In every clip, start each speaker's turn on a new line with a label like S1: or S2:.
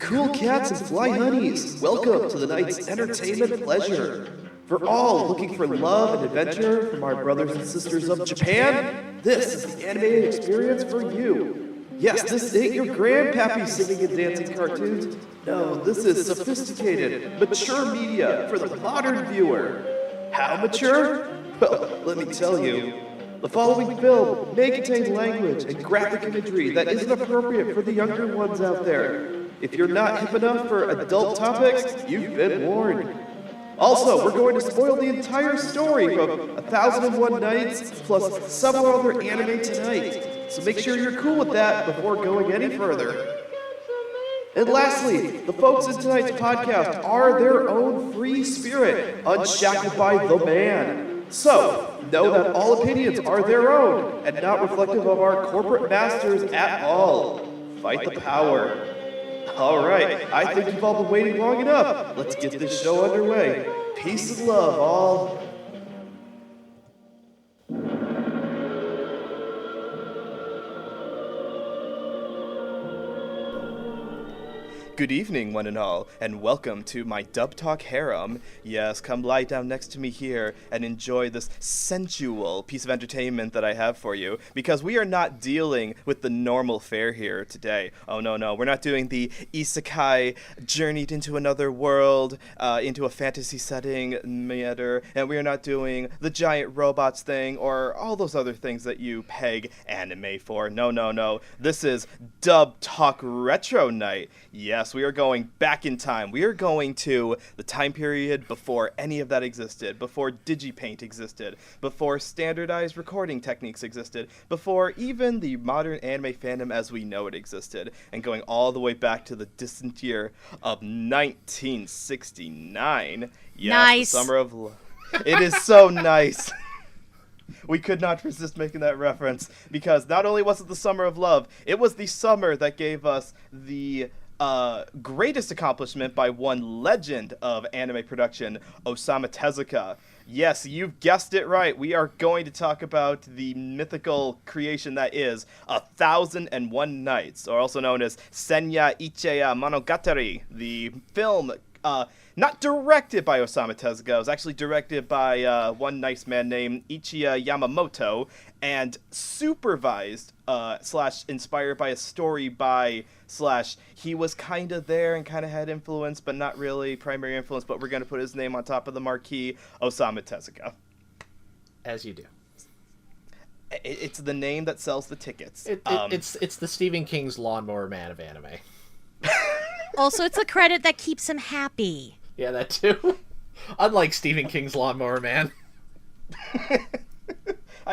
S1: Cool cats and fly honeys, welcome to the night's entertainment pleasure. For all looking for love and adventure from our brothers and sisters of Japan, this is the anime experience for you. Yes, this ain't your grandpappy singing and dancing cartoons. No, this is sophisticated, mature media for the modern viewer. How mature? Well, let me tell you. The following film may contain language and graphic imagery that isn't appropriate for the younger ones out there. If you're not hip enough for adult topics, you've been warned. Also, we're going to spoil the entire story from 1001 Nights plus several other anime tonight. So make sure you're cool with that before going any further. And lastly, the folks in tonight's podcast are their own free spirit, unshackled by the man. So, know that all opinions are their own and not reflective of our corporate masters at all. Fight the power. All right, I think you've all been waiting long enough. Let's get this show underway. Peace and love, all. Good evening, one and all, and welcome to my Dub Talk harem. Yes, come lie down next to me here and enjoy this sensual piece of entertainment that I have for you, because we are not dealing with the normal fare here today. Oh, no, we're not doing the isekai, journeyed into another world, into a fantasy setting matter, and we are not doing the giant robots thing or all those other things that you peg anime for. No. This is Dub Talk Retro Night. Yes, we are going back in time. We are going to the time period before any of that existed, before DigiPaint existed, before standardized recording techniques existed, before even the modern anime fandom as we know it existed, and going all the way back to the distant year of 1969. Yes,
S2: nice.
S1: The summer of love. It is so nice. We could not resist making that reference, because not only was it the summer of love, it was the summer that gave us the greatest accomplishment by one legend of anime production, Osama Tezuka. Yes, you've guessed it right. We are going to talk about the mythical creation that is 1001 Nights, or also known as Senya Ichiya Monogatari, the film not directed by Osama Tezuka. It was actually directed by one nice man named Ichiya Yamamoto, and supervised / inspired by a story by / he was kind of there and kind of had influence, but not really primary influence, but we're going to put his name on top of the marquee, Osama Tezuka.
S3: As you do.
S1: It's the name that sells the tickets.
S3: It's the Stephen King's Lawnmower Man of anime.
S2: Also, it's a credit that keeps him happy.
S3: Yeah, that too. Unlike Stephen King's Lawnmower Man.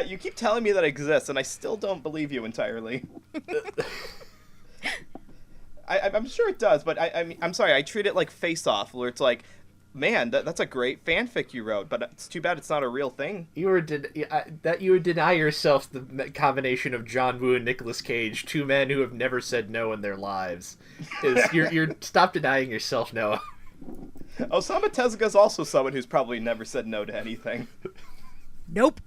S1: You keep telling me that exists, and I still don't believe you entirely. I'm sure it does, but I'm sorry, I treat it like Face Off, where it's like, man, that's a great fanfic you wrote, but it's too bad it's not a real thing.
S3: You would deny yourself the combination of John Woo and Nicolas Cage, two men who have never said no in their lives. You're stop denying yourself, Noah.
S1: Osama Tezuka is also someone who's probably never said no to anything.
S2: Nope.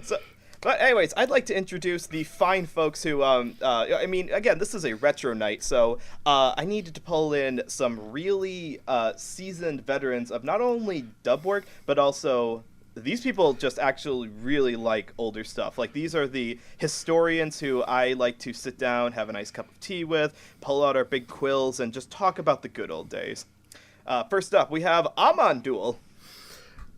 S1: So, but anyways, I'd like to introduce the fine folks who, again, this is a retro night, so I needed to pull in some really seasoned veterans of not only dub work, but also these people just actually really like older stuff. Like, these are the historians who I like to sit down, have a nice cup of tea with, pull out our big quills, and just talk about the good old days. First up, we have Amandul.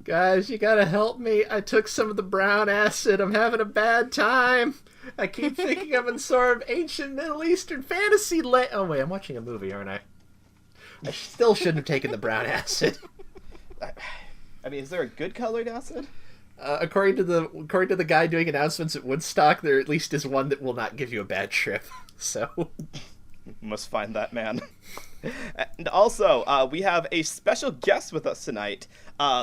S3: Guys, you gotta help me. I took some of the brown acid. I'm having a bad time. I keep thinking I'm in sort of ancient Middle Eastern fantasy Oh, wait, I'm watching a movie, aren't I? I still shouldn't have taken the brown acid.
S1: I mean, is there a good colored acid?
S3: According to the guy doing announcements at Woodstock, there at least is one that will not give you a bad trip. So...
S1: Must find that man. And also, we have a special guest with us tonight.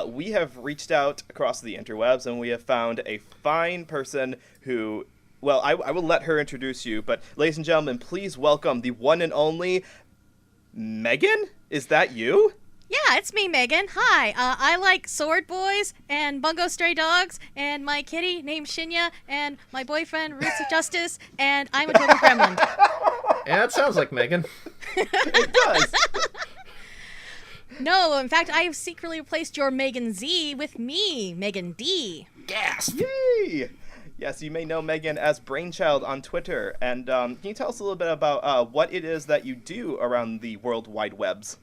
S1: We have reached out across the interwebs, and we have found a fine person who, well, I will let her introduce you, but ladies and gentlemen, please welcome the one and only Megan? Is that you?
S2: Yeah, it's me, Megan. Hi. I like sword boys and bungo stray dogs and my kitty named Shinya and my boyfriend Roots of Justice, and I'm a total gremlin.
S3: Yeah, it sounds like Megan.
S4: It does.
S2: No, in fact, I have secretly replaced your Megan Z with me, Megan D.
S3: Gasp!
S4: Yay! Yes, you may know Megan as Brainchild on Twitter. And can you tell us a little bit about what it is that you do around the World Wide Webs?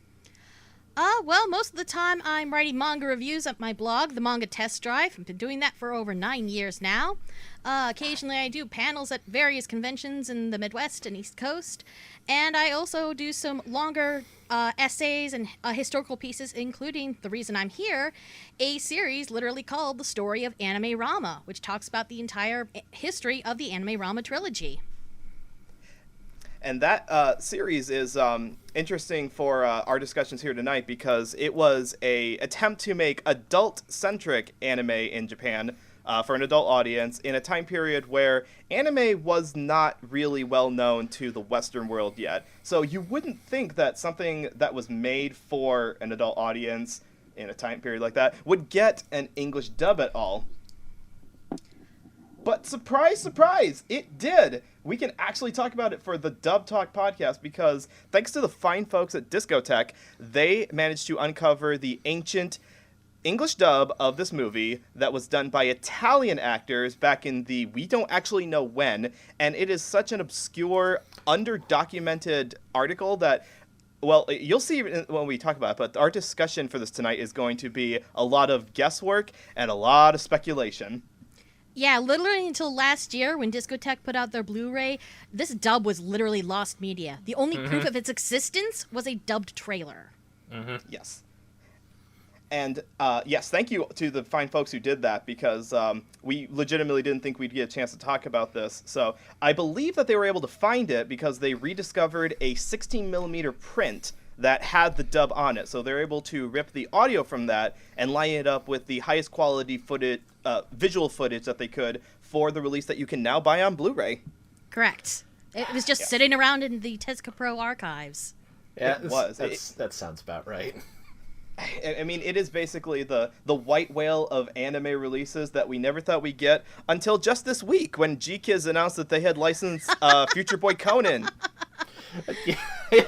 S2: Well, most of the time I'm writing manga reviews at my blog, The Manga Test Drive. I've been doing that for over 9 years now. Occasionally I do panels at various conventions in the Midwest and East Coast. And I also do some longer essays and historical pieces, including The Reason I'm Here, a series literally called The Story of Anime Rama, which talks about the entire history of the Anime Rama trilogy.
S4: And that series is interesting for our discussions here tonight because it was a attempt to make adult-centric anime in Japan for an adult audience in a time period where anime was not really well known to the Western world yet. So you wouldn't think that something that was made for an adult audience in a time period like that would get an English dub at all. But surprise, surprise, it did. We can actually talk about it for the Dub Talk podcast because thanks to the fine folks at Discotech, they managed to uncover the ancient English dub of this movie that was done by Italian actors back in the we don't actually know when, and it is such an obscure, under-documented article that, well, you'll see when we talk about it, but our discussion for this tonight is going to be a lot of guesswork and a lot of speculation.
S2: Yeah, literally until last year when Discotech put out their Blu-ray, this dub was literally lost media. The only proof of its existence was a dubbed trailer.
S4: Yes. And yes, thank you to the fine folks who did that because we legitimately didn't think we'd get a chance to talk about this. So I believe that they were able to find it because they rediscovered a 16mm print that had the dub on it. So they're able to rip the audio from that and line it up with the highest quality footage, visual footage that they could for the release that you can now buy on Blu-ray.
S2: Correct. It was just sitting around in the Tezuka Pro archives.
S3: Yeah,
S4: It was.
S3: That sounds about right.
S4: I mean, it is basically the white whale of anime releases that we never thought we'd get until just this week when G-Kiz announced that they had licensed Future Boy Conan.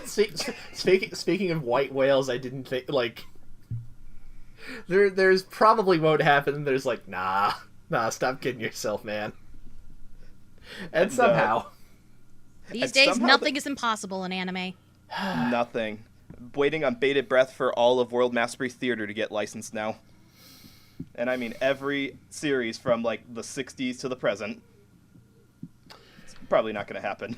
S3: Speaking of white whales, I didn't think, like, there's probably won't happen. There's like, nah, stop kidding yourself, man. And somehow.
S2: These days, nothing is impossible in anime.
S4: Nothing. Waiting on bated breath for all of World Mastery Theater to get licensed now. And I mean every series from like the 60s to the present. It's probably not going to happen.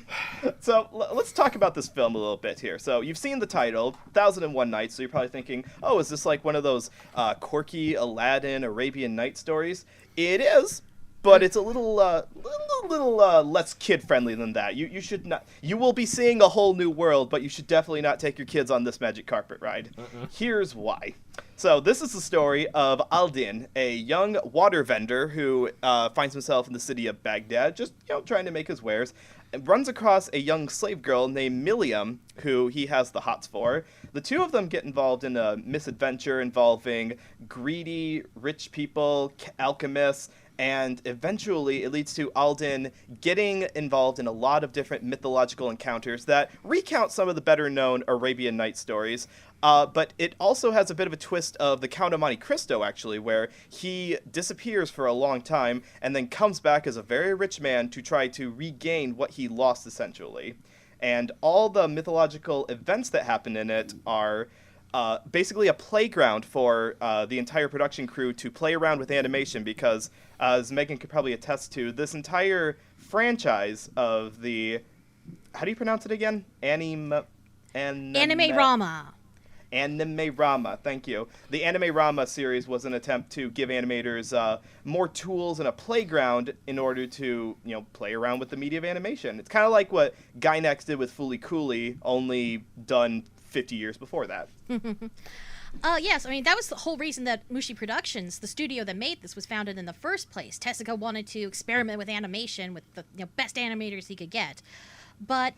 S4: So let's talk about this film a little bit here. So you've seen the title, 1001 Nights, so you're probably thinking, oh, is this like one of those quirky Aladdin, Arabian Nights stories? It is. But it's a little less kid-friendly than that. You should not. You will be seeing a whole new world, but you should definitely not take your kids on this magic carpet ride. Here's why. So this is the story of Aladdin, a young water vendor who finds himself in the city of Baghdad, just trying to make his wares, and runs across a young slave girl named Miriam, who he has the hots for. The two of them get involved in a misadventure involving greedy rich people, alchemists. And eventually, it leads to Aladdin getting involved in a lot of different mythological encounters that recount some of the better-known Arabian Nights stories. But it also has a bit of a twist of the Count of Monte Cristo, actually, where he disappears for a long time and then comes back as a very rich man to try to regain what he lost, essentially. And all the mythological events that happen in it are basically a playground for the entire production crew to play around with animation because, as Megan could probably attest to, this entire franchise of the... How do you pronounce it again? Anime
S2: Rama.
S4: Anime Rama, thank you. The Anime Rama series was an attempt to give animators more tools and a playground in order to, play around with the media of animation. It's kind of like what Gainax did with Fooly Cooly, only done 50 years before that.
S2: Yes, I mean, that was the whole reason that Mushi Productions, the studio that made this, was founded in the first place. Tezuka wanted to experiment with animation with the best animators he could get. But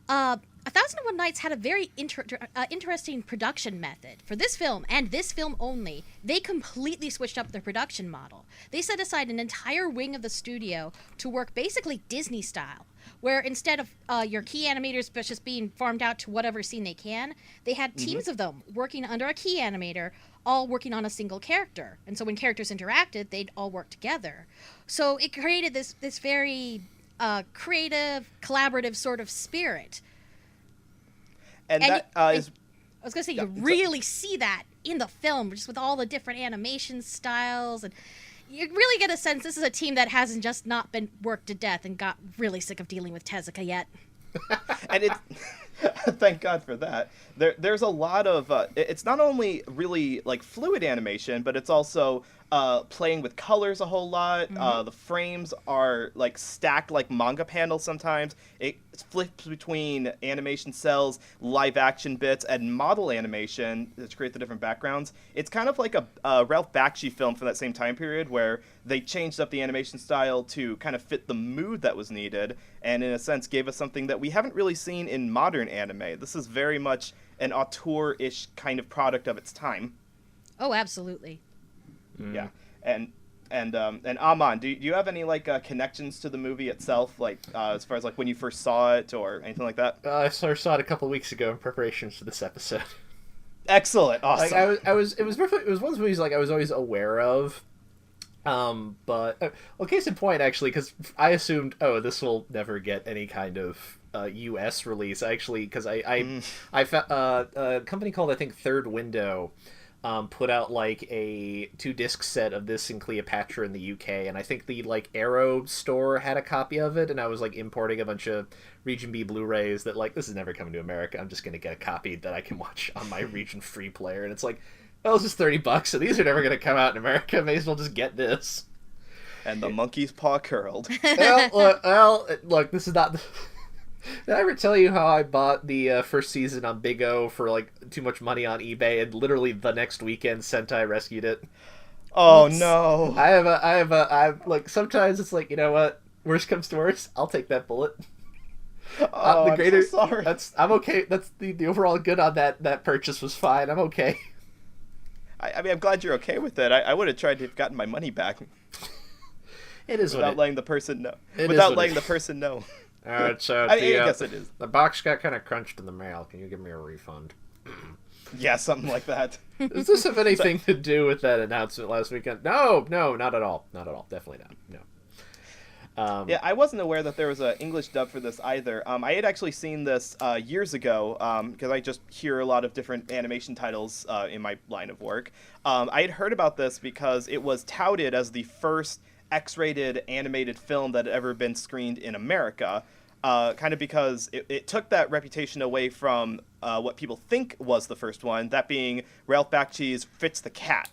S2: 1001 Nights had a very interesting production method. For this film, and this film only, they completely switched up their production model. They set aside an entire wing of the studio to work basically Disney style, where instead of your key animators just being farmed out to whatever scene they can, they had teams of them working under a key animator, all working on a single character. And so when characters interacted, they'd all work together. So it created this very creative, collaborative sort of spirit.
S4: And that is...
S2: I was going to say, you really see that in the film, just with all the different animation styles. And you really get a sense this is a team that hasn't just not been worked to death and got really sick of dealing with Tezuka yet.
S4: And it... Thank God for that. There's a lot of... it's not only really, like, fluid animation, but it's also playing with colors a whole lot. The frames are, like, stacked like manga panels sometimes. It flips between animation cells, live-action bits, and model animation to create the different backgrounds. It's kind of like a Ralph Bakshi film from that same time period where they changed up the animation style to kind of fit the mood that was needed, and in a sense gave us something that we haven't really seen in modern anime. This is very much an auteur-ish kind of product of its time.
S2: Oh, absolutely.
S4: Yeah, and Amon, do you have any like connections to the movie itself, like as far as like when you first saw it or anything like that?
S3: I first saw it a couple of weeks ago in preparation for this episode.
S4: Excellent, awesome.
S3: Like it was one of those movies like I was always aware of. But case in point, actually, because I assumed, this will never get any kind of U.S. release. Actually, because I found a company called, I think, Third Window put out like a 2-disc set of this in Cleopatra in the UK, and I think the like Arrow store had a copy of it, and I was like importing a bunch of Region B Blu-rays that like, this is never coming to America. I'm just gonna get a copy that I can watch on my Region Free player, and it's like, oh, it's just $30, so these are never gonna come out in America. May as well just get this.
S4: And the monkey's paw curled.
S3: Look, this is not... Did I ever tell you how I bought the first season on Big O for like too much money on eBay, and literally the next weekend Sentai rescued it?
S4: Oh no!
S3: I like sometimes it's like, you know what? Worst comes to worst, I'll take that bullet.
S4: Oh, I'm so sorry.
S3: I'm okay. That's the overall good on that purchase was fine. I'm okay.
S4: I mean, I'm glad you're okay with it. I would have tried to have gotten my money back.
S3: It is
S4: without letting the person know. Know.
S3: All right, so
S4: I guess it is.
S3: The box got kind of crunched in the mail. Can you give me a refund?
S4: Yeah, something like that.
S3: Does this have anything to do with that announcement last weekend? No, not at all. Not at all. Definitely not. No.
S4: Yeah, I wasn't aware that there was an English dub for this either. I had actually seen this years ago because I just hear a lot of different animation titles in my line of work. I had heard about this because it was touted as the first X-rated animated film that had ever been screened in America, kind of because it took that reputation away from what people think was the first one, that being Ralph Bakshi's Fritz the Cat,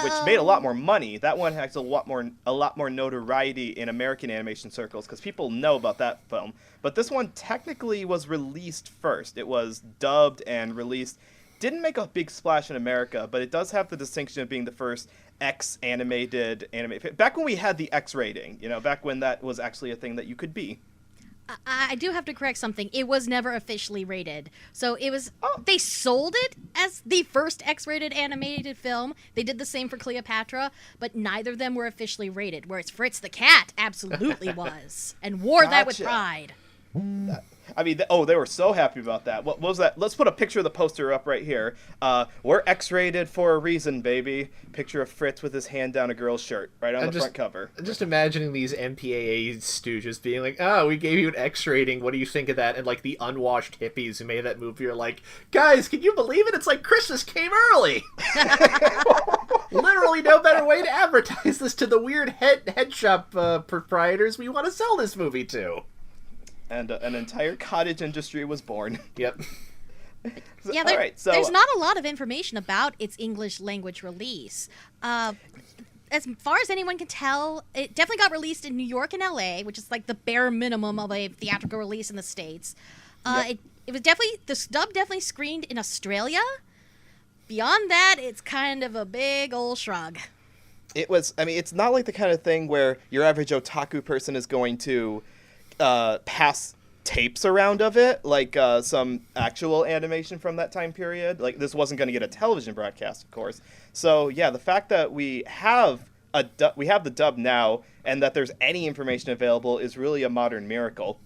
S4: which made a lot more money. That one has a lot more notoriety in American animation circles because people know about that film. But this one technically was released first. It was dubbed and released. Didn't make a big splash in America, but it does have the distinction of being the first X-animated anime. Back when we had the X rating, back when that was actually a thing that you could be.
S2: I do have to correct something. It was never officially rated. So it was, they sold it as the first X-rated animated film. They did the same for Cleopatra, but neither of them were officially rated, whereas Fritz the Cat absolutely was, and wore that with pride.
S4: I mean, they were so happy about that. What was that? Let's put a picture of the poster up right here. We're X-rated for a reason, baby. Picture of Fritz with his hand down a girl's shirt, right on the front cover.
S3: Just imagining these MPAA stooges being like, "Oh, we gave you an X rating. What do you think of that?" And like the unwashed hippies who made that movie are like, "Guys, can you believe it? It's like Christmas came early." Literally, no better way to advertise this to the weird head shop proprietors we want to sell this movie to.
S4: And an entire cottage industry was born.
S3: Yep.
S2: Yeah, there's not a lot of information about its English language release. As far as anyone can tell, it definitely got released in New York and LA, which is like the bare minimum of a theatrical release in the States. It was definitely, the dub definitely screened in Australia. Beyond that, it's kind of a big old shrug.
S4: It was, I mean, it's not like the kind of thing where your average otaku person is going to pass tapes around of it, like some actual animation from that time period. Like, this wasn't going to get a television broadcast, of course. So yeah, the fact that we have the dub now, and that there's any information available is really a modern miracle.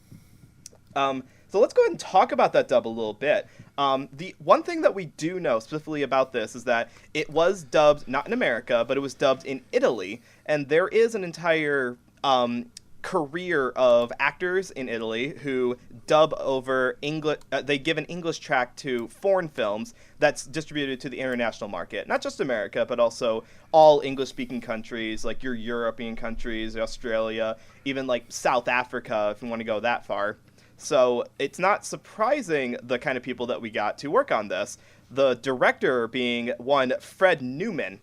S4: So let's go ahead and talk about that dub a little bit. The one thing that we do know specifically about this is that it was dubbed, not in America, but it was dubbed in Italy. And there is an entire career of actors in Italy who dub over English. They give an English track to foreign films that's distributed to the international market. Not just America, but also all English-speaking countries, like your European countries, Australia, even like South Africa, if you want to go that far. So it's not surprising the kind of people that we got to work on this. The director being one Fred Newman.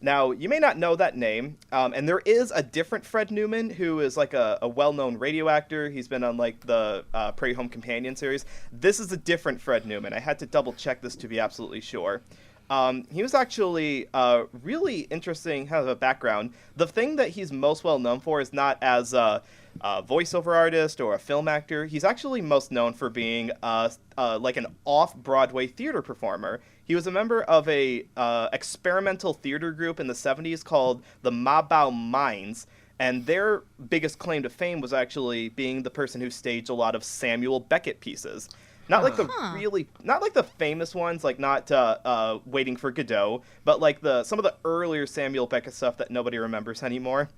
S4: Now, you may not know that name, and there is a different Fred Newman who is like a well-known radio actor. He's been on like the Prairie Home Companion series. This is a different Fred Newman. I had to double-check this to be absolutely sure. He was actually really interesting, has a background. The thing that he's most well known for is not as a voiceover artist or a film actor. He's actually most known for being like an off-Broadway theater performer. He was a member of a experimental theater group in the 70s called the Mabau Minds, and their biggest claim to fame was actually being the person who staged a lot of Samuel Beckett pieces. Not like not like the famous ones, like not Waiting for Godot, but like some of the earlier Samuel Beckett stuff that nobody remembers anymore.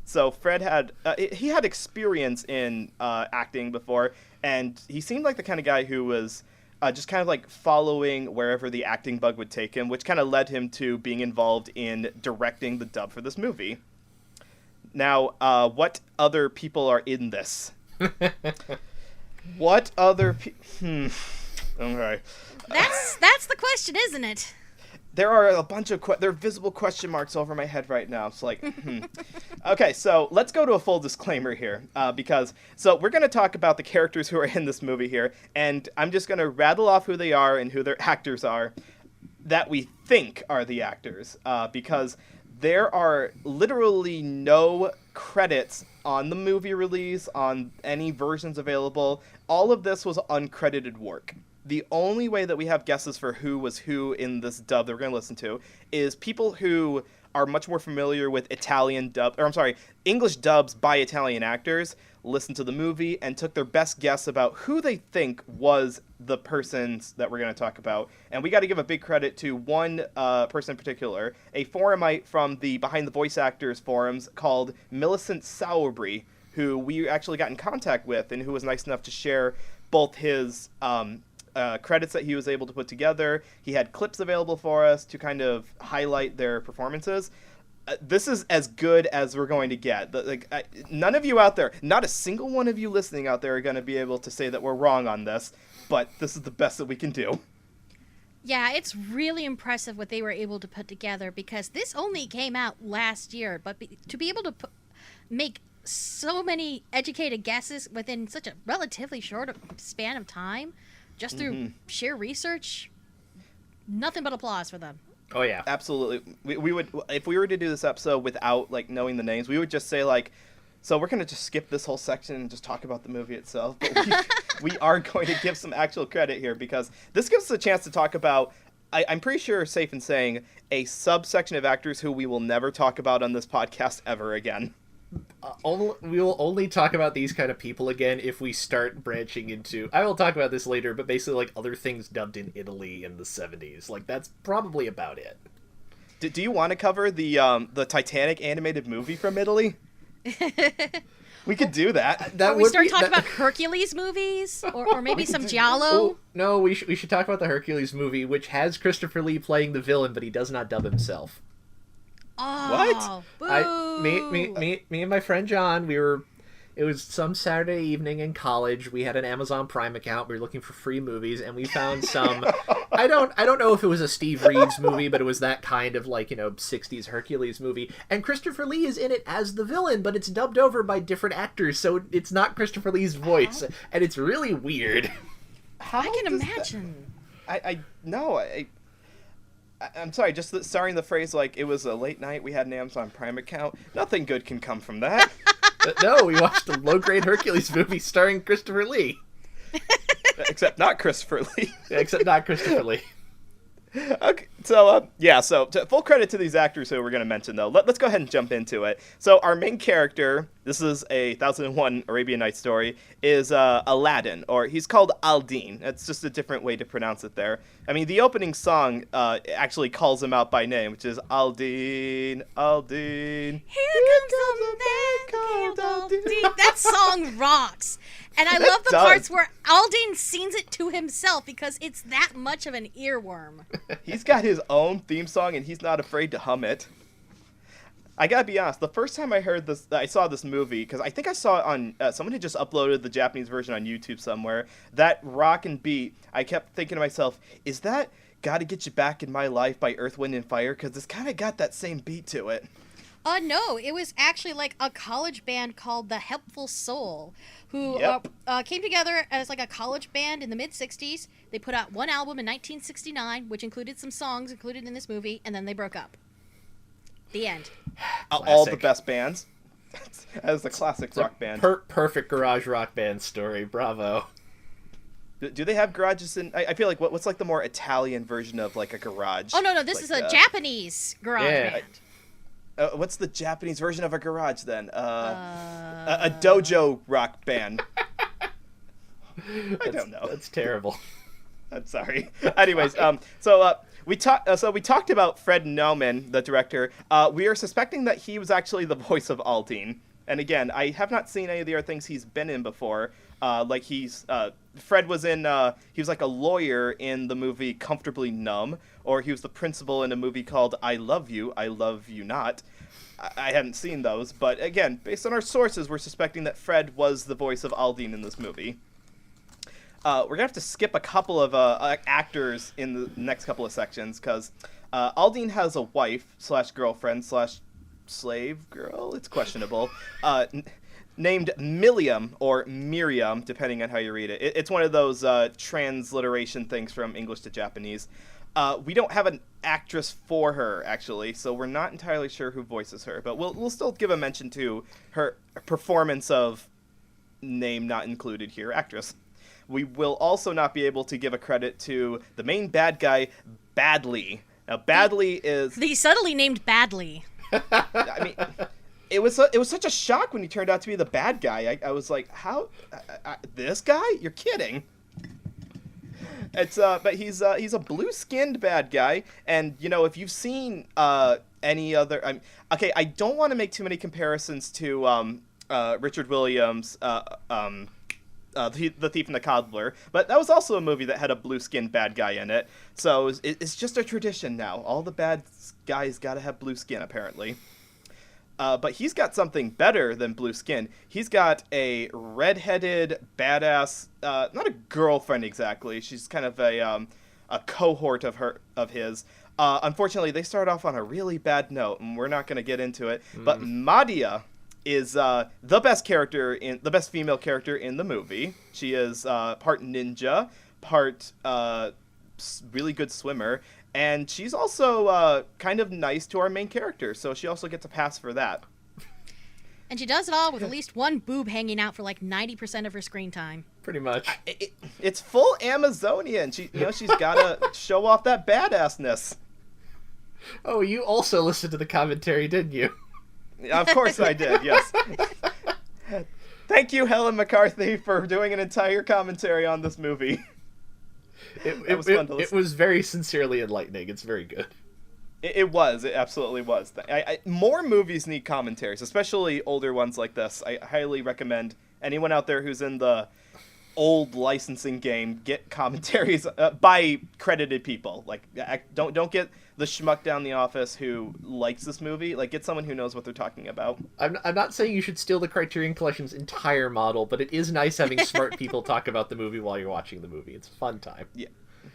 S4: So Fred had he had experience in acting before, and he seemed like the kind of guy who was just kind of like following wherever the acting bug would take him, which kind of led him to being involved in directing the dub for this movie. Now, what other people are in this? What other okay.
S2: That's the question, isn't it?
S4: There are a bunch of there are visible question marks over my head right now. It's like, Okay, so let's go to a full disclaimer here, because we're going to talk about the characters who are in this movie here, and I'm just going to rattle off who they are and who their actors are that we think are the actors, because there are literally no credits on the movie release, on any versions available. All of this was uncredited work. The only way that we have guesses for who was who in this dub that we're going to listen to is people who are much more familiar with English dubs by Italian actors, listened to the movie and took their best guess about who they think was the persons that we're going to talk about. And we got to give a big credit to one person in particular, a forumite from the Behind the Voice Actors forums called Millicent Sowerby, who we actually got in contact with and who was nice enough to share both his credits that he was able to put together. He had clips available for us to kind of highlight their performances. This is as good as we're going to get. None of you out there, not a single one of you listening out there are going to be able to say that we're wrong on this, but this is the best that we can do.
S2: Yeah, it's really impressive what they were able to put together, because this only came out last year, but to be able to make so many educated guesses within such a relatively short span of time, just through sheer research, nothing but applause for them.
S3: Oh yeah,
S4: absolutely. We would, if we were to do this episode without like knowing the names, we would just say like, so we're gonna just skip this whole section and just talk about the movie itself. But we are going to give some actual credit here, because this gives us a chance to talk about, I'm pretty sure safe in saying, a subsection of actors who we will never talk about on this podcast ever again.
S3: We will only talk about these kind of people again if we start branching into, I will talk about this later, but basically like other things dubbed in Italy in the 70s. Like that's probably about it.
S4: Do you want to cover the Titanic animated movie from Italy? We could do that.
S2: Or we start talking about Hercules movies, or maybe some Giallo.
S3: Oh, no, we should talk about the Hercules movie, which has Christopher Lee playing the villain, but he does not dub himself.
S2: Oh,
S3: what? Me and my friend John, it was some Saturday evening in college. We had an Amazon Prime account. We were looking for free movies, and we found some. I don't know if it was a Steve Reeves movie, but it was that kind of 60s Hercules movie. And Christopher Lee is in it as the villain, but it's dubbed over by different actors, so it's not Christopher Lee's voice, and it's really weird.
S2: I can imagine.
S4: I'm sorry, just starring the phrase like it was a late night, we had an Amazon Prime account. Nothing good can come from that.
S3: No, we watched a low-grade Hercules movie starring Christopher Lee.
S4: Except not Christopher Lee.
S3: Yeah, except not Christopher Lee.
S4: Okay, so full credit to these actors who we're going to mention, though. Let's go ahead and jump into it. So our main character, this is a 1001 Arabian Nights story, is Aladdin, or he's called Aldin. That's just a different way to pronounce it there. I mean, the opening song actually calls him out by name, which is Aldin, Aldin.
S2: Here comes a man called Aldin. That song rocks. And I love the parts where Aldin sings it to himself because it's that much of an earworm.
S4: He's got his own theme song, and he's not afraid to hum it. I gotta be honest, the first time I saw this movie, because I think I saw it on, someone had just uploaded the Japanese version on YouTube somewhere, that rock and beat, I kept thinking to myself, is that Gotta Get You Back in My Life by Earth, Wind & Fire? Because it's kind of got that same beat to it.
S2: No, it was actually like a college band called the Helpful Soul, who came together as like a college band in the mid-'60s. They put out one album in 1969, which included some songs included in this movie, and then they broke up. The end.
S4: All the best bands. As a classic rock band.
S3: Perfect garage rock band story. Bravo.
S4: Do they have garages in... I feel like, what's like the more Italian version of like a garage?
S2: Oh, no, this is a Japanese garage band.
S4: What's the Japanese version of a garage, then? A dojo rock band. I don't know.
S3: That's terrible.
S4: I'm sorry. Anyways, we talked about Fred Newman, the director. We are suspecting that he was actually the voice of Aldin. And again, I have not seen any of the other things he's been in before. Fred was in, he was like a lawyer in the movie Comfortably Numb, or he was the principal in a movie called I Love You Not. I hadn't seen those, but again, based on our sources, we're suspecting that Fred was the voice of Aldin in this movie. We're going to have to skip a couple of actors in the next couple of sections, because Aldin has a wife / girlfriend / slave girl, it's questionable, named Milliam, or Miriam, depending on how you read it. It's one of those transliteration things from English to Japanese. We don't have an actress for her, actually, so we're not entirely sure who voices her, but we'll still give a mention to her performance of name not included here, actress. We will also not be able to give a credit to the main bad guy, Badly. Now, Badly is...
S2: The subtly named Badly.
S4: I mean, it was such a shock when he turned out to be the bad guy. I was like, how? This guy? You're kidding. But he's a blue-skinned bad guy, and if you've seen any other, okay, I don't want to make too many comparisons to Richard Williams' The Thief and the Cobbler, but that was also a movie that had a blue-skinned bad guy in it. So it's just a tradition now. All the bad guys gotta have blue skin, apparently. But he's got something better than blue skin. He's got a redheaded, badass, not a girlfriend exactly. She's kind of a cohort of his. Unfortunately, they start off on a really bad note, and we're not going to get into it. But Madia is the best female character in the movie. She is part ninja, part really good swimmer. And she's also kind of nice to our main character, so she also gets a pass for that.
S2: And she does it all with at least one boob hanging out for like 90% of her screen time.
S3: Pretty much.
S4: It's full Amazonian. She's got to show off that badassness.
S3: Oh, you also listened to the commentary, didn't you?
S4: Of course I did, yes. Thank you, Helen McCarthy, for doing an entire commentary on this movie.
S3: It was very sincerely enlightening. It's very good.
S4: It was. It absolutely was. More movies need commentaries, especially older ones like this. I highly recommend anyone out there who's in the old licensing game get commentaries by credited people. Like, don't get the schmuck down the office who likes this movie. Like, get someone who knows what they're talking about. I'm
S3: not saying you should steal the Criterion Collection's entire model, but it is nice having smart people talk about the movie while you're watching the movie. It's a fun time.
S4: Yeah,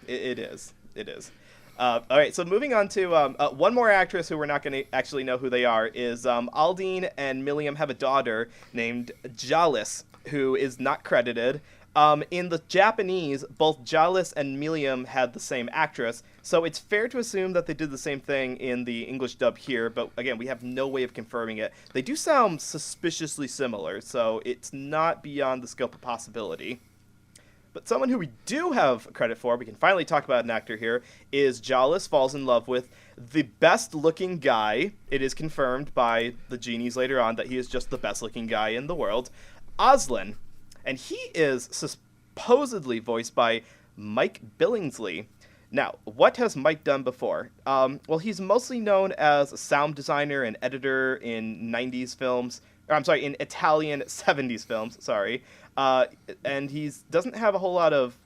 S4: it is. It is. All right, so moving on to one more actress who we're not going to actually know who they are is Aldin and Milliam have a daughter named Jalis, who is not credited. In the Japanese, both Jalis and Milliam had the same actress, so it's fair to assume that they did the same thing in the English dub here, but again, we have no way of confirming it. They do sound suspiciously similar, so it's not beyond the scope of possibility. But someone who we do have credit for, we can finally talk about an actor here, is Jawless falls in love with the best-looking guy. It is confirmed by the genies later on that he is just the best-looking guy in the world, Aslan. And he is supposedly voiced by Mike Billingsley. Now, what has Mike done before? Well, he's mostly known as a sound designer and editor in 90s films. In Italian 70s films, sorry. And he doesn't have a whole lot of,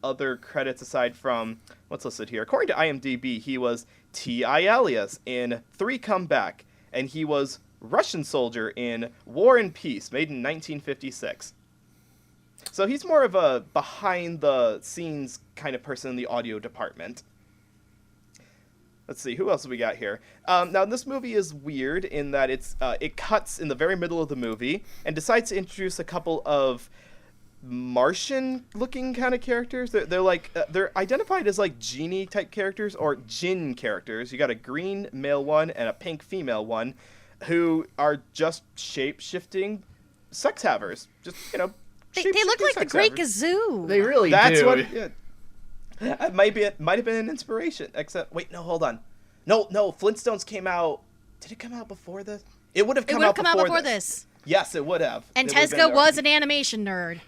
S4: other credits aside from what's listed here. According to IMDb, he was T.I. Elias in 3 Come Back, and he was Russian soldier in War and Peace, made in 1956. So he's more of a behind-the-scenes kind of person in the audio department. Let's see, who else have we got here? Now, this movie is weird in that it cuts in the very middle of the movie and decides to introduce a couple of Martian-looking kind of characters. They're identified as genie-type characters or djinn characters. You got a green male one and a pink female one who are just shape-shifting sex havers. Just,
S2: They look like the Great Gazoo.
S3: They really do.
S4: That's what. Yeah. It might have been an inspiration. Except, wait, no, hold on. No, Flintstones came out. Did it come out before this? It would have come out before this. Yes, it would have.
S2: And Tezuka was an animation nerd.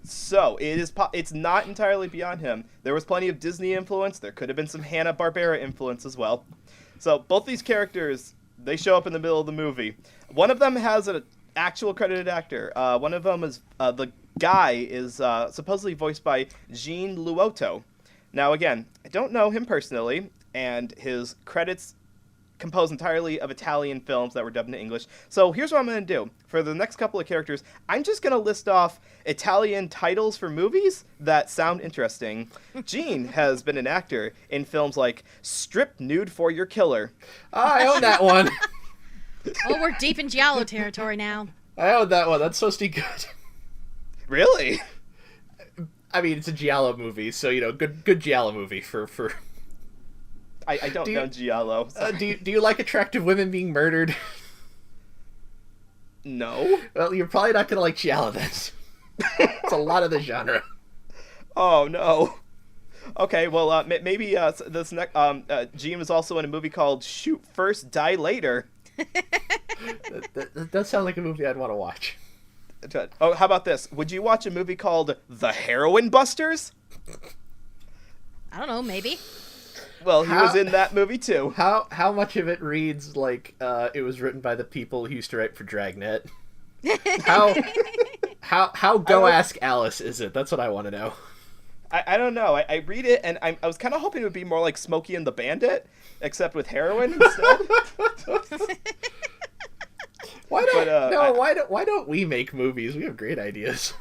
S4: So it's not entirely beyond him. There was plenty of Disney influence. There could have been some Hanna-Barbera influence as well. So both these characters, they show up in the middle of the movie. One of them has an actual credited actor. One of them is the guy is supposedly voiced by Gene Luoto. Now, again, I don't know him personally, and his credits composed entirely of Italian films that were dubbed into English. So here's what I'm going to do. For the next couple of characters, I'm just going to list off Italian titles for movies that sound interesting. Gene has been an actor in films like Strip Nude for Your Killer.
S3: I own that one.
S2: Oh, we're deep in Giallo territory now.
S3: I own that one. That's supposed to be good.
S4: Really?
S3: I mean, it's a Giallo movie, so, good Giallo movie for...
S4: I don't know Giallo.
S3: Do you like attractive women being murdered?
S4: No.
S3: Well, you're probably not going to like Giallo then. It's a lot of the genre.
S4: Oh, no. Okay, well, maybe this next... Gene was also in a movie called Shoot First, Die Later.
S3: That does sound like a movie I'd want to watch.
S4: Oh, how about this? Would you watch a movie called The Heroin Busters?
S2: I don't know, maybe.
S4: Well, he was in that movie too.
S3: How much of it reads like it was written by the people who used to write for Dragnet? How go ask Alice is it? That's what I want to know.
S4: I don't know. I read it and I was kind of hoping it would be more like Smokey and the Bandit, except with heroin instead.
S3: Why don't we make movies? We have great ideas.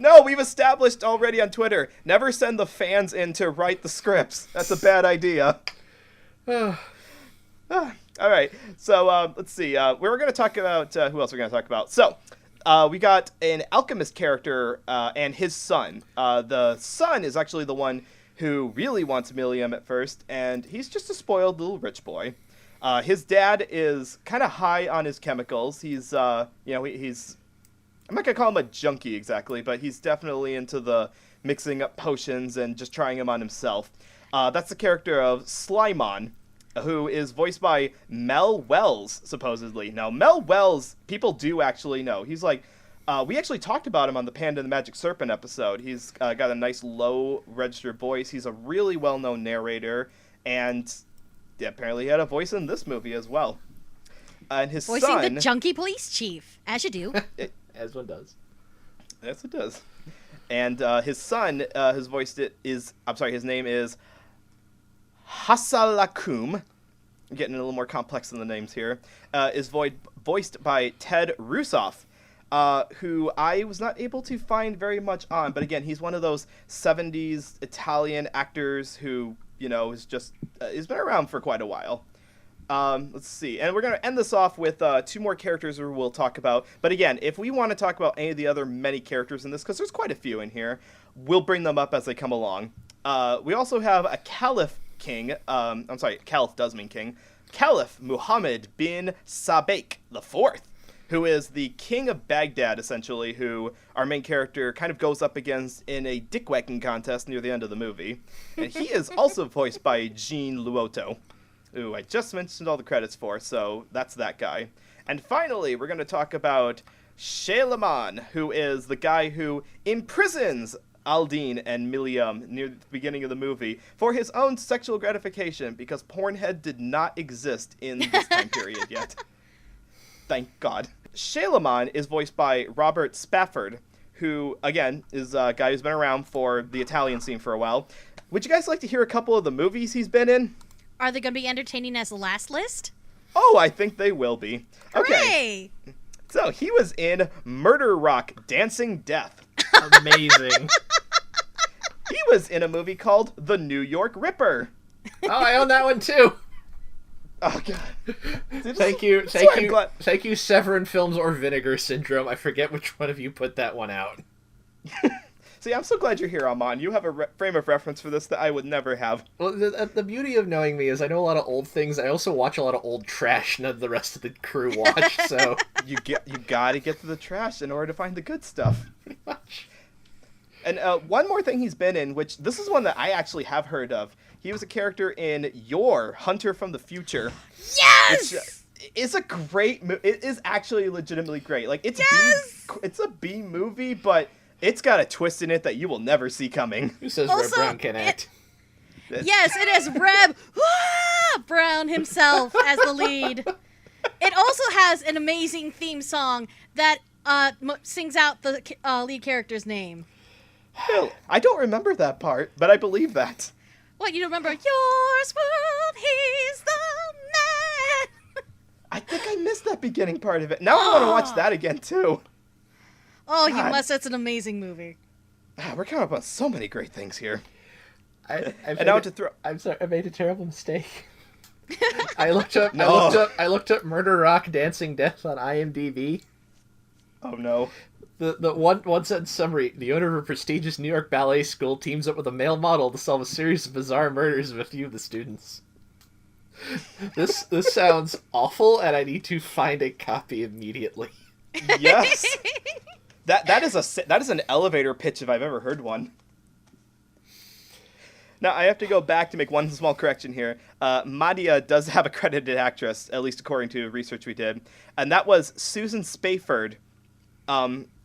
S4: No, we've established already on Twitter. Never send the fans in to write the scripts. That's a bad idea. All right. So let's see. We're going to talk about who else we're going to talk about. So we got an alchemist character and his son. The son is actually the one who really wants Milliam at first, and he's just a spoiled little rich boy. His dad is kind of high on his chemicals. He's he's I'm not going to call him a junkie exactly, but he's definitely into the mixing up potions and just trying them on himself. That's the character of Shaileman, who is voiced by Mel Wells, supposedly. Now, Mel Wells, people do actually know. He's we actually talked about him on the Panda and the Magic Serpent episode. He's got a nice low registered voice. He's a really well-known narrator, and apparently he had a voice in this movie as well. And his
S2: Voicing
S4: son...
S2: the junkie police chief, as you do.
S3: As one does.
S4: Yes, it does. And his son, his name is Hasalakum. I'm getting a little more complex than the names here. Is voiced by Ted Russoff, who I was not able to find very much on. But again, he's one of those 70s Italian actors who, is just, he's been around for quite a while. Let's see. And we're going to end this off with 2 more characters we'll talk about. But again, if we want to talk about any of the other many characters in this, because there's quite a few in here, we'll bring them up as they come along. We also have a Caliph king. Caliph does mean king. Caliph Muhammad bin Sabeq IV, who is the king of Baghdad, essentially, who our main character kind of goes up against in a dick-whacking contest near the end of the movie. And he is also voiced by Jean Luoto, who I just mentioned all the credits for, so that's that guy. And finally, we're going to talk about Shaileman, who is the guy who imprisons Aldine and Miriam near the beginning of the movie for his own sexual gratification, because Pornhead did not exist in this time period yet. Thank God. Shaileman is voiced by Robert Spayford, who, again, is a guy who's been around for the Italian scene for a while. Would you guys like to hear a couple of the movies he's been in?
S2: Are they going to be entertaining as the last list?
S4: Oh, I think they will be.
S2: Hooray!
S4: Okay. So, he was in Murder Rock, Dancing Death.
S3: Amazing.
S4: He was in a movie called The New York Ripper.
S3: Oh, I own that one too.
S4: Oh, God.
S3: Thank you, Severin Films or Vinegar Syndrome. I forget which one of you put that one out.
S4: See, I'm so glad you're here, Amon. You have a frame of reference for this that I would never have.
S3: Well, the beauty of knowing me is I know a lot of old things. I also watch a lot of old trash none of the rest of the crew watch, so...
S4: You gotta get to the trash in order to find the good stuff.
S3: Pretty much.
S4: And one more thing he's been in, which this is one that I actually have heard of. He was a character in Your Hunter from the Future.
S2: Yes!
S4: Which is a great movie. It is actually legitimately great. Like, it's it's a B movie, but it's got a twist in it that you will never see coming.
S3: Who says
S2: Also,
S3: Red Brown can act?
S2: Yes, it has Reb Brown himself as the lead. It also has an amazing theme song that sings out the lead character's name.
S4: Well, I don't remember that part, but I believe that.
S2: What, you don't remember? Yours world, he's the man.
S4: I think I missed that beginning part of it. Now I want to watch that again, too.
S2: Oh,
S4: God.
S2: you must. That's an amazing movie.
S4: We're coming up on so many great things here.
S3: I'm sorry, I made a terrible mistake. I looked up Murder Rock Dancing Death on IMDb.
S4: Oh no.
S3: The one sentence summary: the owner of a prestigious New York ballet school teams up with a male model to solve a series of bizarre murders of a few of the students. This sounds awful, and I need to find a copy immediately.
S4: Yes. That is an elevator pitch if I've ever heard one. Now, I have to go back to make one small correction here. Madia does have a credited actress, at least according to research we did, and that was Susan Spayford.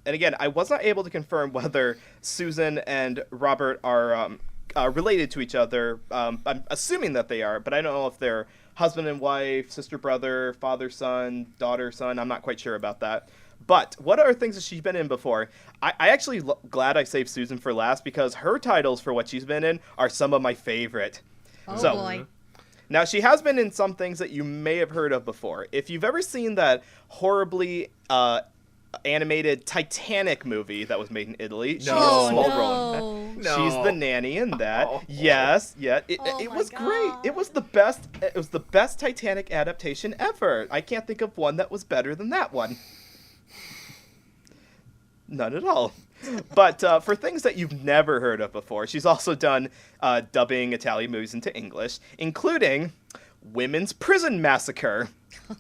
S4: And again, I was not able to confirm whether Susan and Robert are related to each other. I'm assuming that they are, but I don't know if they're husband and wife, sister, brother, father, son, daughter, son. I'm not quite sure about that. But what are things that she's been in before? I actually glad I saved Susan for last, because her titles for what she's been in are some of my favorite.
S2: Oh, boy.
S4: Now, she has been in some things that you may have heard of before. If you've ever seen that horribly animated Titanic movie that was made in Italy, she has a small role in that.
S3: No.
S4: She's the nanny in that.
S3: Oh.
S4: Yes, yeah. It
S2: my
S4: was great.
S2: God.
S4: It was the best Titanic adaptation ever. I can't think of one that was better than that one. None at all. But for things that you've never heard of before, she's also done dubbing Italian movies into English, including Women's Prison Massacre.
S2: Oh,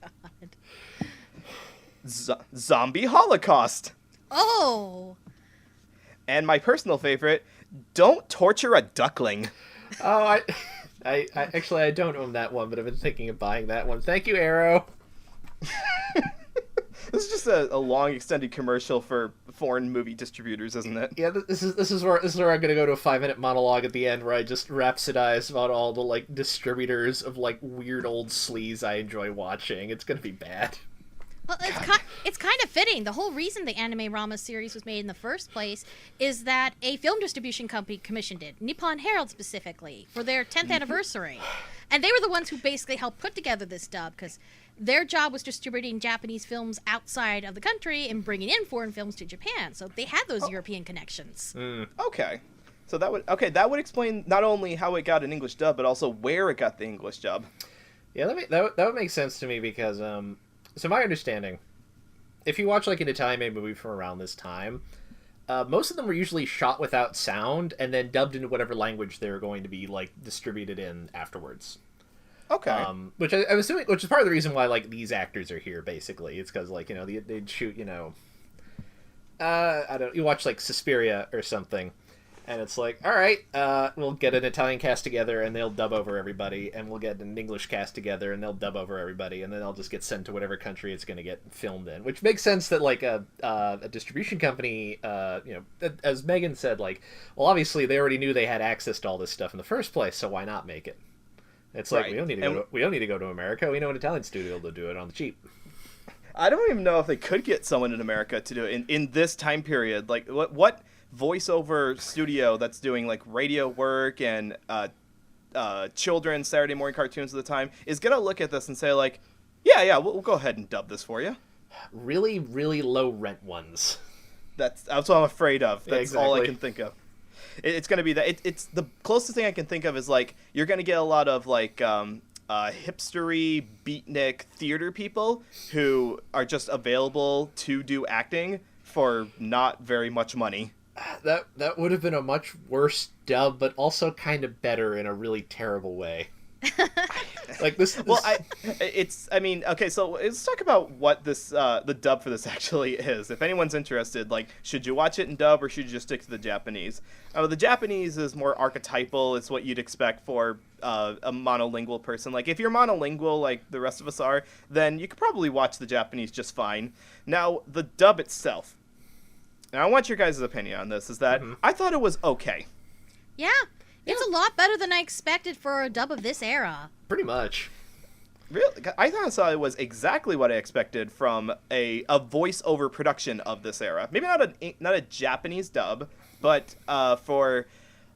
S2: God.
S4: Zombie Holocaust.
S2: Oh.
S4: And my personal favorite, Don't Torture a Duckling.
S3: Oh, I actually I don't own that one, but I've been thinking of buying that one. Thank you, Arrow.
S4: This is just a long extended commercial for foreign movie distributors, isn't it?
S3: Yeah, this is where I'm gonna go to a 5-minute monologue at the end where I just rhapsodize about all the like distributors of like weird old sleaze I enjoy watching. It's gonna be bad.
S2: Well, it's kind of fitting. The whole reason the anime Rama series was made in the first place is that a film distribution company commissioned it, Nippon Herald specifically, for their 10th anniversary. And they were the ones who basically helped put together this dub, because their job was distributing Japanese films outside of the country and bringing in foreign films to Japan. So they had those European connections.
S4: Okay. So that would explain not only how it got an English dub, but also where it got the English dub.
S3: Yeah, that would make sense to me because so my understanding, if you watch like an Italian movie from around this time, most of them were usually shot without sound and then dubbed into whatever language they were going to be like distributed in afterwards.
S4: Okay.
S3: Which I'm assuming, which is part of the reason why like these actors are here. Basically, it's because like they'd shoot I don't. You watch like Suspiria or something, and it's like, all right, we'll get an Italian cast together and they'll dub over everybody, and we'll get an English cast together and they'll dub over everybody, and then they'll just get sent to whatever country it's going to get filmed in. Which makes sense that like a distribution company, as Megan said, like, well, obviously they already knew they had access to all this stuff in the first place, so why not make it? It's like,
S4: Right.
S3: we don't need to go to America. We know an Italian studio to do it on the cheap.
S4: I don't even know if they could get someone in America to do it in this time period. Like, what voiceover studio that's doing like radio work and children's Saturday morning cartoons at the time is gonna look at this and say like, yeah, we'll go ahead and dub this for you.
S3: Really, really low rent ones.
S4: That's what I'm afraid of. That's all I
S3: exactly.
S4: can think of. It's gonna be that. It's the closest thing I can think of is like you're gonna get a lot of like hipstery beatnik theater people who are just available to do acting for not very much money.
S3: That would have been a much worse dub, but also kind of better in a really terrible way. Like this.
S4: Well, I mean, okay, so let's talk about what this the dub for this actually is. If anyone's interested, like, should you watch it in dub or should you just stick to the Japanese? The Japanese is more archetypal. It's what you'd expect for a monolingual person. Like, if you're monolingual, like the rest of us are, then you could probably watch the Japanese just fine. Now, the dub itself, and I want your guys' opinion on this, is that I thought it was okay.
S2: Yeah, it's a lot better than I expected for a dub of this era.
S3: Pretty much.
S4: Really, I thought it was exactly what I expected from a voiceover production of this era. Maybe not a Japanese dub, but for